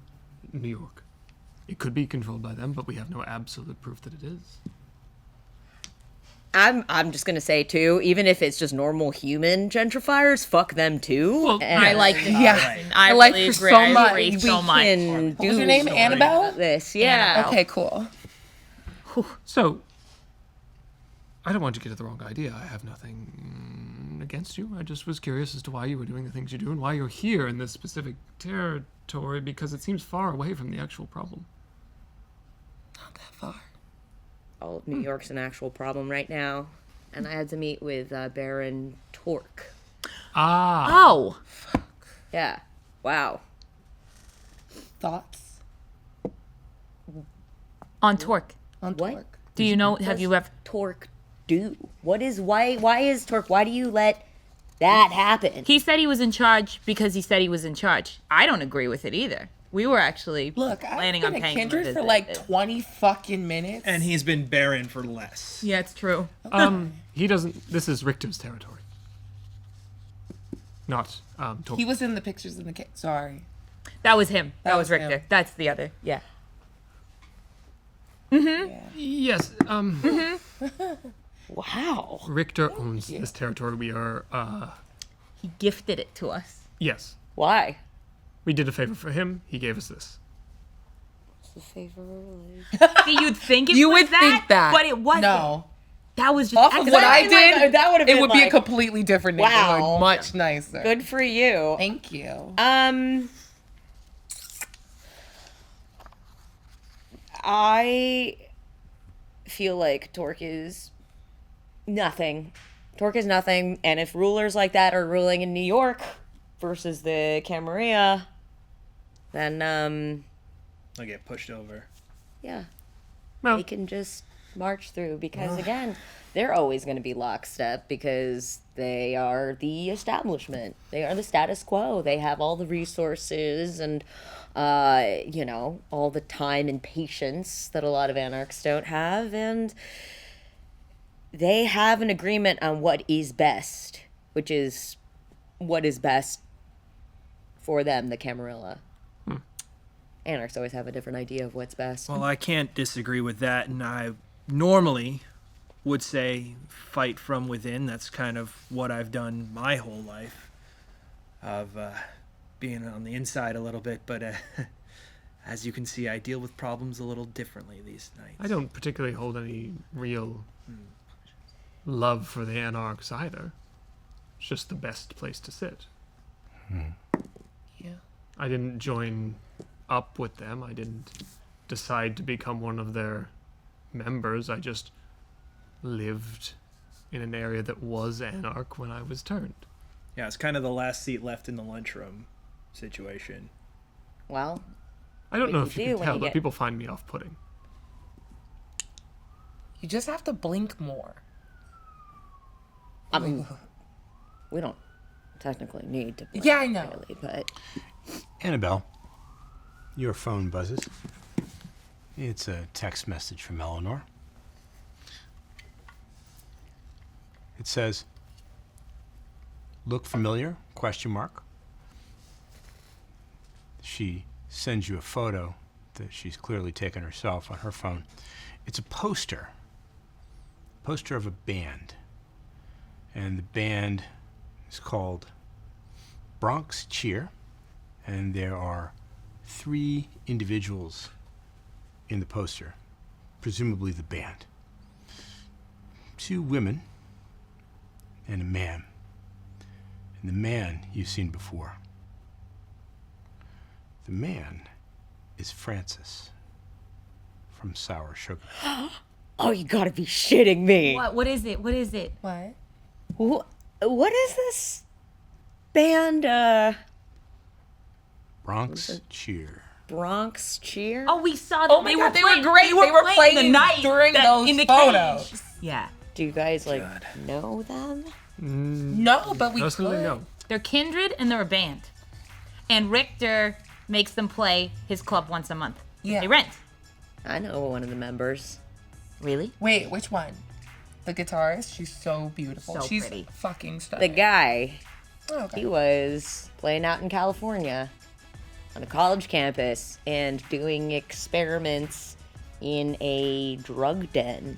New York. It could be controlled by them, but we have no absolute proof that it is. I'm just gonna say too, even if it's just normal human gentrifiers, fuck them too. Well, And I like this. Yeah. I like really her agree. so I much. agree We so much. can What was do her name? Annabelle? this. Yeah. Okay, cool. So, I don't want you to get the wrong idea. I have nothing against you. I just was curious as to why you were doing the things you do and why you're here in this specific territory, because it seems far away from the actual problem. Not that far. All of New York's an actual problem right now. And I had to meet with Berrin Torque. Ah. Oh, Yeah. Wow. Thoughts on Torque. on What? Torque? Do you know? Have you ever? Torque do? Why is Torque? Why do you let that happen? He said he was in charge because he said he was in charge. I don't agree with it either. We were actually Look, I've planning been on at paying him a Kindred for visit. like 20 fucking minutes. And he's been Berrin for less. Yeah, it's true. He doesn't. This is Richter's territory. Not Torque. He was in the pictures in the case. Sorry. That was him. That was was Richter. him. That's the other. Yeah. Yes. Wow. Richter owns this territory. We are. He gifted it to us. Yes. Why? We did a favor for him. He gave us this. See, you'd think it You was would think that. but it wasn't. No. That was just Off of what I did, that would have it been would be a like, completely different wow. neighborhood. Much nicer. good for you. Thank you. I feel like Torque is nothing. Torque is nothing, and if rulers like that are ruling in New York versus the Camarilla, then I'll get pushed over. yeah, Well, they can just march through because again, they're always going to be lockstep because they are the establishment. They are the status quo. They have all the resources and all the time and patience that a lot of anarchs don't have, and they have an agreement on what is best, which is what is best for them, the Camarilla. Anarchs always have a different idea of what's best. Well, I can't disagree with that, and I normally would say fight from within. That's kind of what I've done my whole life, of being on the inside a little bit, but as you can see, I deal with problems a little differently these nights. I don't particularly hold any real love for the Anarchs either. It's just the best place to sit. Yeah. I didn't join up with them. I didn't decide to become one of their members. I just lived in an area that was Anarch when I was turned. Yeah, it's kind of the last seat left in the lunchroom situation. Well, I don't What know you if you do can when tell, you but get- people find me off-putting. You just have to blink more. I mean, we don't technically need to. Yeah, I know. Really, but Annabelle, your phone buzzes. It's a text message from Eleanor. It says, "Look familiar?" ? She sends you a photo that she's clearly taken herself on her phone. It's a poster of a band. And the band is called Bronx Cheer. And there are 3 individuals in the poster, presumably the band. 2 women and a man. And the man you've seen before. The man is Francis from Sour Sugar. oh, you gotta be shitting me! What is it? What is it? What? What is this band? Bronx Cheer. Bronx Cheer. Oh, we saw. Oh my God, they were great. They were playing the night during those in the photos. cage. Yeah, Do you guys know them? No, but we Personally, could. no. they're kindred and they're a band, and Richter makes them play his club once a month. Yeah. They rent. I know one of the members. Really? Wait, which one? The guitarist? She's so beautiful. So She's pretty. fucking The stunning. guy Oh, okay. He was playing out in California on a college campus and doing experiments in a drug den.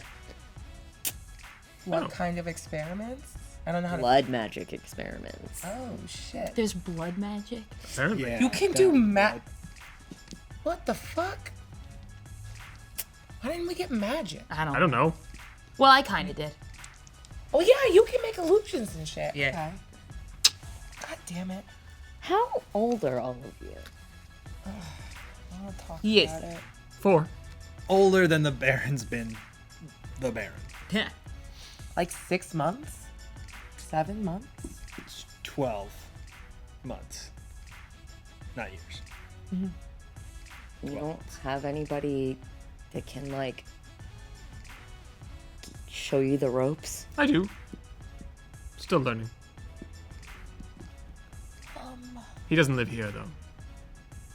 What kind of experiments? I don't know how to. Blood magic experiments. Oh shit! There's blood magic. Apparently. Yeah. You can do What the fuck? Why didn't we get magic? I I don't know. Well, I kind of did. Oh yeah, you can make illusions and shit. Yeah. Okay. God damn it! How old are all of you? I want to talk Yes. about it. 4. Older than the Baron's been the Baron. Yeah. Like 6 months, 7 months. It's 12 months. Not years. You don't have anybody that can, like, show you the ropes? I do. Still learning. He doesn't live here, though.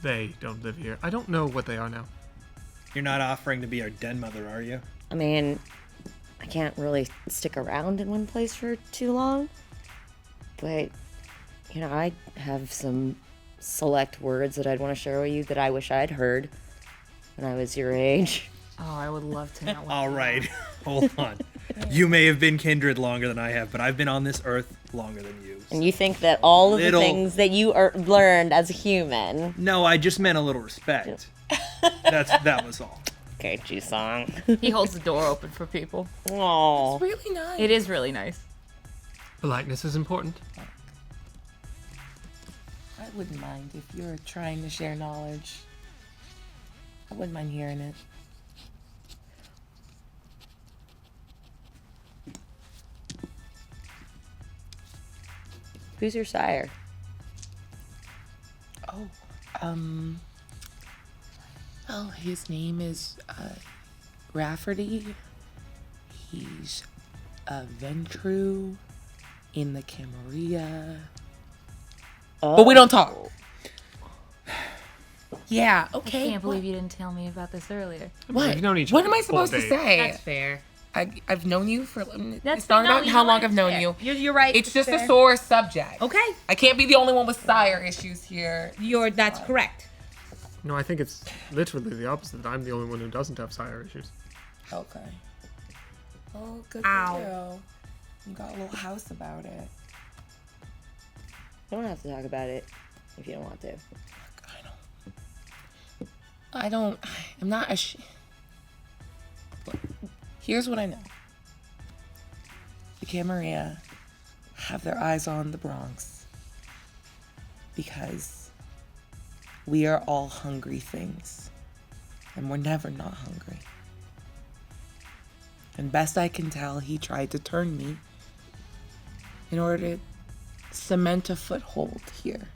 They don't live here. I don't know what they are now. You're not offering to be our den mother, are you? I mean, I can't really stick around in one place for too long. But, you know, I have some select words that I'd want to share with you that I wish I'd heard when I was your age. Oh, I would love to know. what All they right, are. hold on. You may have been kindred longer than I have, but I've been on this earth longer than you. And you think that all of Little- the things that you learned as a human. No, I just meant a little respect. That was all. Okay, Ji-song. He holds the door open for people. Aww. Really nice. It is really nice. Politeness is important. I wouldn't mind if you're trying to share knowledge. I wouldn't mind hearing it. Who's your sire? Oh, his name is Rafferty. He's a Ventrue in the Camarilla. But we don't talk. Yeah, okay. I can't believe you didn't tell me about this earlier. What? We've known each What other am I 4 supposed to days. say? fair. I've known you for. That's it's not no, about you how know long what? I've known Fair. you. You're right. It's just fair. a sore subject. Okay. I can't be the only one with sire issues here. That's correct. No, I think it's literally the opposite. I'm the only one who doesn't have sire issues. Okay. Oh, good Ow. for you. You got a little house about it. You don't have to talk about it if you don't want to. I'm not Look, here's what I know. The Camarilla have their eyes on the Bronx because we are all hungry things and we're never not hungry. And best I can tell, he tried to turn me in order to cement a foothold here.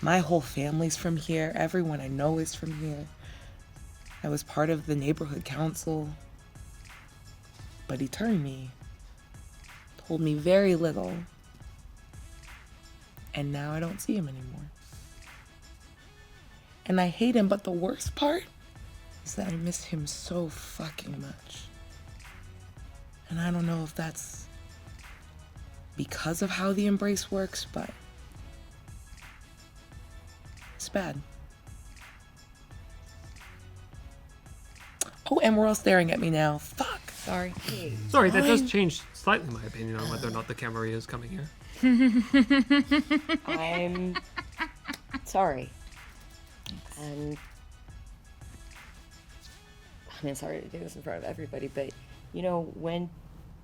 My whole family's from here. Everyone I know is from here. I was part of the neighborhood council. But he turned me, told me very little, and now I don't see him anymore. And I hate him, but the worst part is that I miss him so fucking much. And I don't know if that's because of how the embrace works, but it's bad. Oh, and we're all staring at me now. Fuck. Sorry. Sorry, that does change slightly my opinion on whether or not the Camarilla is coming here. I'm sorry. And I mean, sorry to do this in front of everybody, but you know, when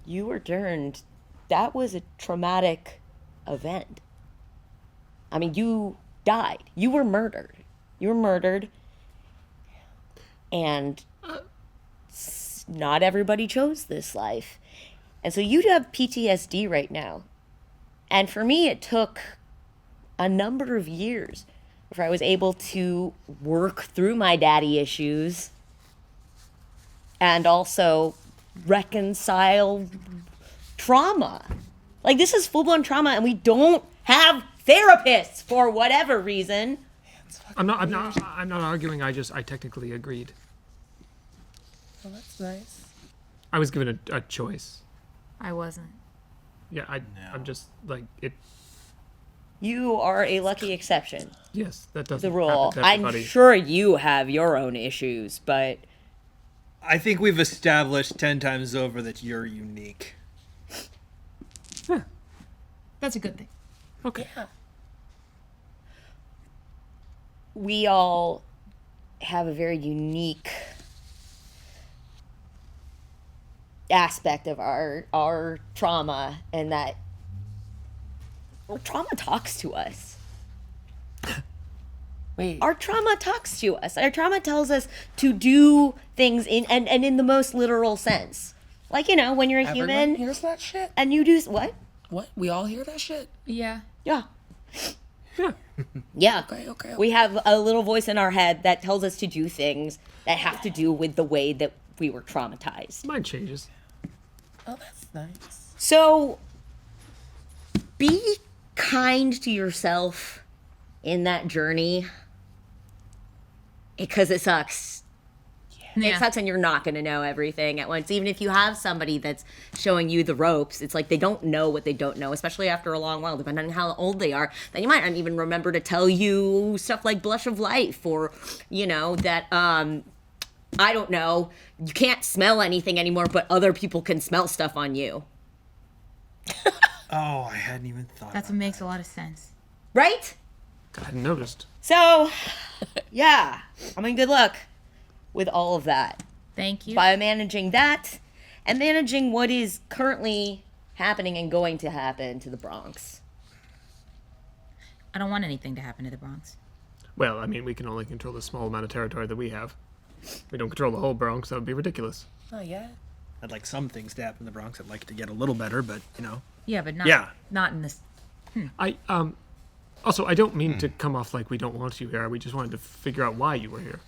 you were turned, that was a traumatic event. I mean, you died. You were murdered. And not everybody chose this life. And so you have PTSD right now. And for me, it took a number of years before I was able to work through my daddy issues and also reconcile trauma. Like, this is full-blown trauma, and we don't have therapists for whatever reason. I'm not arguing. I technically agreed. Well, that's nice. I was given a choice. I wasn't. Yeah, I'm just like it. You are a lucky exception. Yes, that doesn't The rule. happen to I'm everybody. sure you have your own issues, but I think we've established 10 times over that you're unique. That's a good thing. Okay. we all have a very unique aspect of our trauma, and that trauma talks to us. Wait. Our trauma talks to us. Our trauma tells us to do things and in the most literal sense. Like, you know, when you're a Everyone human hears that shit? and you do what? What? We all hear that shit? Yeah. Yeah. Yeah. Yeah. Okay. We have a little voice in our head that tells us to do things that have to do with the way that we were traumatized. Mine changes. Oh, that's nice. So be kind to yourself in that journey, because it sucks. It sucks, and you're not going to know everything at once. Even if you have somebody that's showing you the ropes, it's like they don't know what they don't know, especially after a long while, depending on how old they are. Then you might not even remember to tell you stuff like Blush of Life, or, you know, that, I don't know, you can't smell anything anymore, but other people can smell stuff on you. Oh, I hadn't even thought That makes a lot of sense. Right? I hadn't noticed. So, yeah. I mean, good luck with all of that. Thank you. By managing that and managing what is currently happening and going to happen to the Bronx. I don't want anything to happen to the Bronx. Well, I mean, we can only control the small amount of territory that we have. We don't control the whole Bronx. That would be ridiculous. Not yet. I'd like some things to happen in the Bronx. I'd like to get a little better, but, you know. Yeah, but not in this. Also, I don't mean to come off like we don't want you here. We just wanted to figure out why you were here.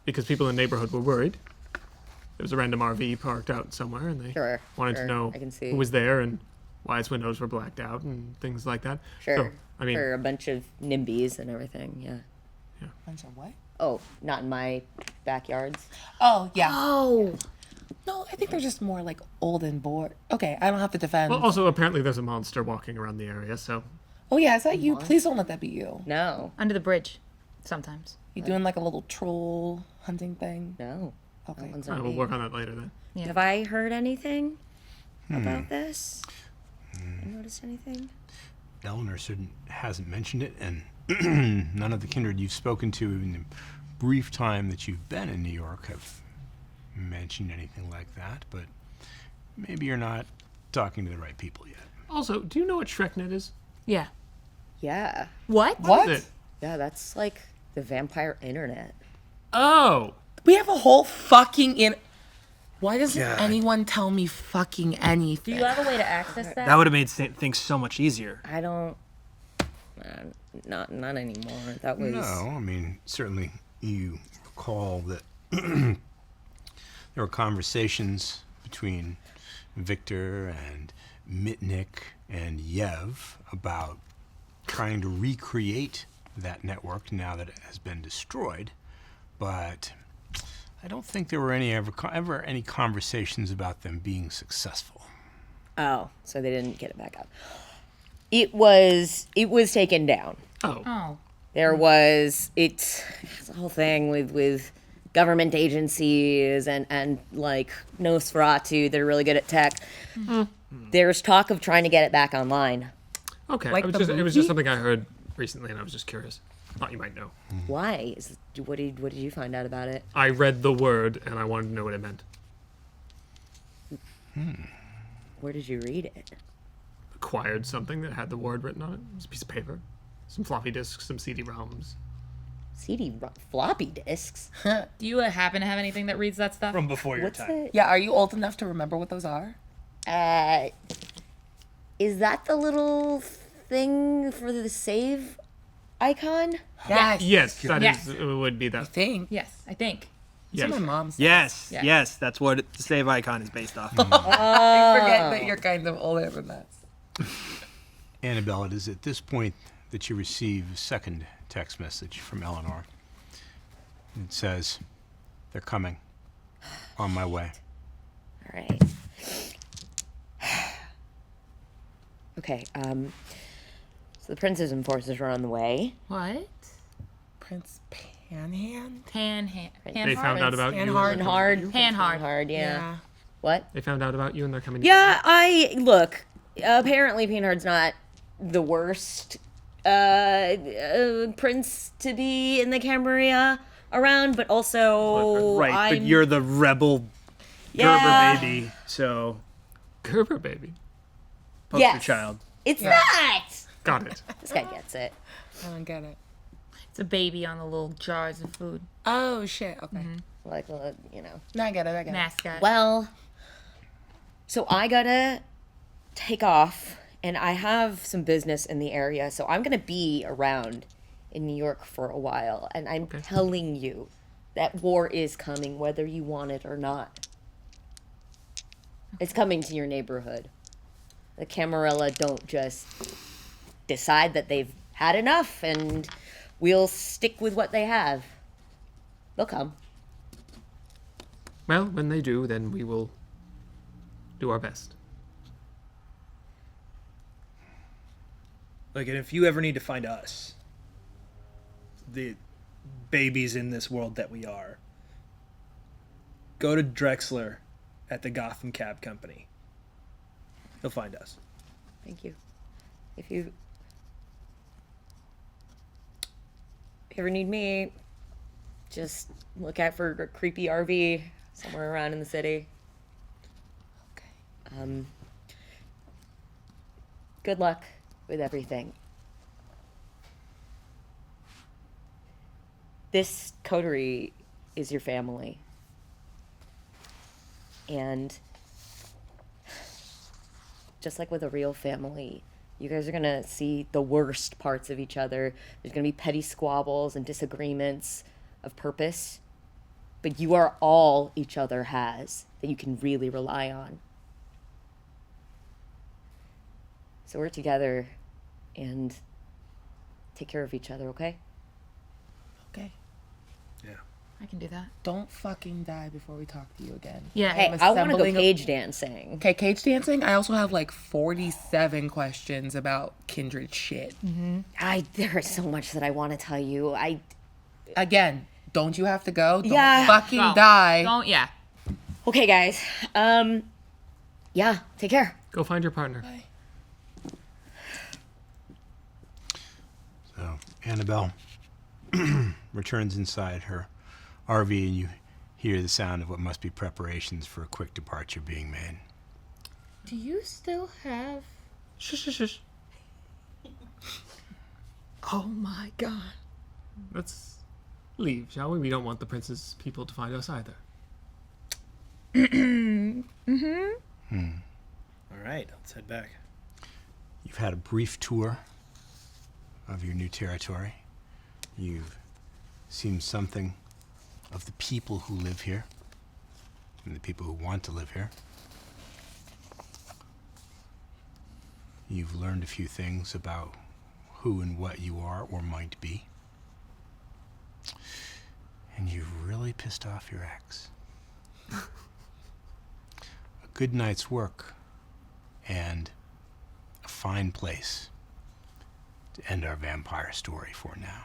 Because people in the neighborhood were worried. There was a random RV parked out somewhere, and they wanted to know I can see. who was there and why its windows were blacked out and things like that. Sure. So, I mean, For a bunch of NIMBYs and everything, yeah. Bunch of what? Oh, not in my backyards. Oh, yeah. Oh! No, I think they're just more like old and bored. Okay, I don't have to defend. well, also, apparently there's a monster walking around the area, so... Oh, yeah, is that you? Please don't let that be you. No. Under the bridge, sometimes. You doing like a little troll hunting thing? No. Okay. That one's All on right, we'll me. work on that later then. Yeah. Have I heard anything about this? You noticed anything? Eleanor hasn't mentioned it, and none of the kindred you've spoken to in the brief time that you've been in New York have mentioned anything like that, but maybe you're not talking to the right people yet. Also, do you know what ShrekNet is? Yeah. Yeah. What? What? Is it? Yeah, that's like the vampire internet. Oh! We have a whole fucking Why doesn't God. anyone tell me fucking anything? Do you have a way to access that? That would have made things so much easier. I don't. Not anymore. That was. No, I mean, certainly you recall that there were conversations between Victor and Mitnick and Yev about trying to recreate that network now that it has been destroyed, but I don't think there were ever any conversations about them being successful. Oh, so they didn't get it back up. It was taken down. Oh. Oh. There was it's a whole thing with government agencies and like Nosferatu that are really good at tech. There's talk of trying to get it back online. Okay. Like it was the just movie? something I heard recently, and I was just curious. Thought you might know. Why? What did you find out about it? I read the word, and I wanted to know what it meant. Where did you read it? Acquired something that had the word written on it. It was a piece of paper. Some floppy disks, some CD-ROMs. Floppy disks. Do you happen to have anything that reads that stuff? From before your What's time. it? Yeah, are you old enough to remember what those are? Is that the little thing for the save icon? Yes. Yes, that Yes. is. It would be that. Thing. Yes, I think. Yes. My mom's. Yes, Yeah. yes, that's what the save icon is based off. I forget that you're kind of older than that. Annabelle, it is at this point that you receive a second text message from Eleanor. It says, "They're coming. On my way." All right. Okay, so the princes and forces are on the way. What? Prince Panhand? Panhard. They found out about you. Panhard. and Hard. Panhard. Hard, yeah. What? They found out about you and they're coming. Yeah, look, apparently Panhard's not the worst prince to be in the Camarilla around, but also Right, but you're the rebel Yeah. Gerber baby, so Gerber baby. poster Yes. child. It's not! Got it. This guy gets it. I don't get it. It's a baby on the little jars of food. Oh, shit. Okay. Like, you know. No, I get it. Mascot. Well, so I gotta take off, and I have some business in the area, so I'm gonna be around in New York for a while, and I'm telling you that war is coming, whether you want it or not. It's coming to your neighborhood. The Camarilla don't just decide that they've had enough, and we'll stick with what they have. They'll come. Well, when they do, then we will do our best. Like, and if you ever need to find us, the babies in this world that we are, go to Drexler at the Gotham Cab Company. He'll find us. Thank you. If you ever need me, just look out for a creepy RV somewhere around in the city. Okay. Good luck with everything. This coterie is your family. And just like with a real family, you guys are gonna see the worst parts of each other. There's gonna be petty squabbles and disagreements of purpose. But you are all each other has that you can really rely on. So we're together and take care of each other, okay? Okay. Yeah. I can do that. Don't fucking die before we talk to you again. Yeah. Hey, I'm I want to go assembling a- cage dancing. Okay, cage dancing. I also have like 47 questions about kindred shit. There is so much that I want to tell you. Again, don't you have to go? Don't Yeah. fucking Go. die. Don't. Yeah. Okay, guys. Yeah, take care. Go find your partner. Bye. So Annabelle returns inside her RV, and you hear the sound of what must be preparations for a quick departure being made. Do you still have? Shush, shush, shush. Oh my god. Let's leave, shall we? We don't want the prince's people to find us either. All right, let's head back. You've had a brief tour of your new territory. You've seen something of the people who live here and the people who want to live here. You've learned a few things about who and what you are or might be. And you've really pissed off your ex. A good night's work and a fine place to end our vampire story for now.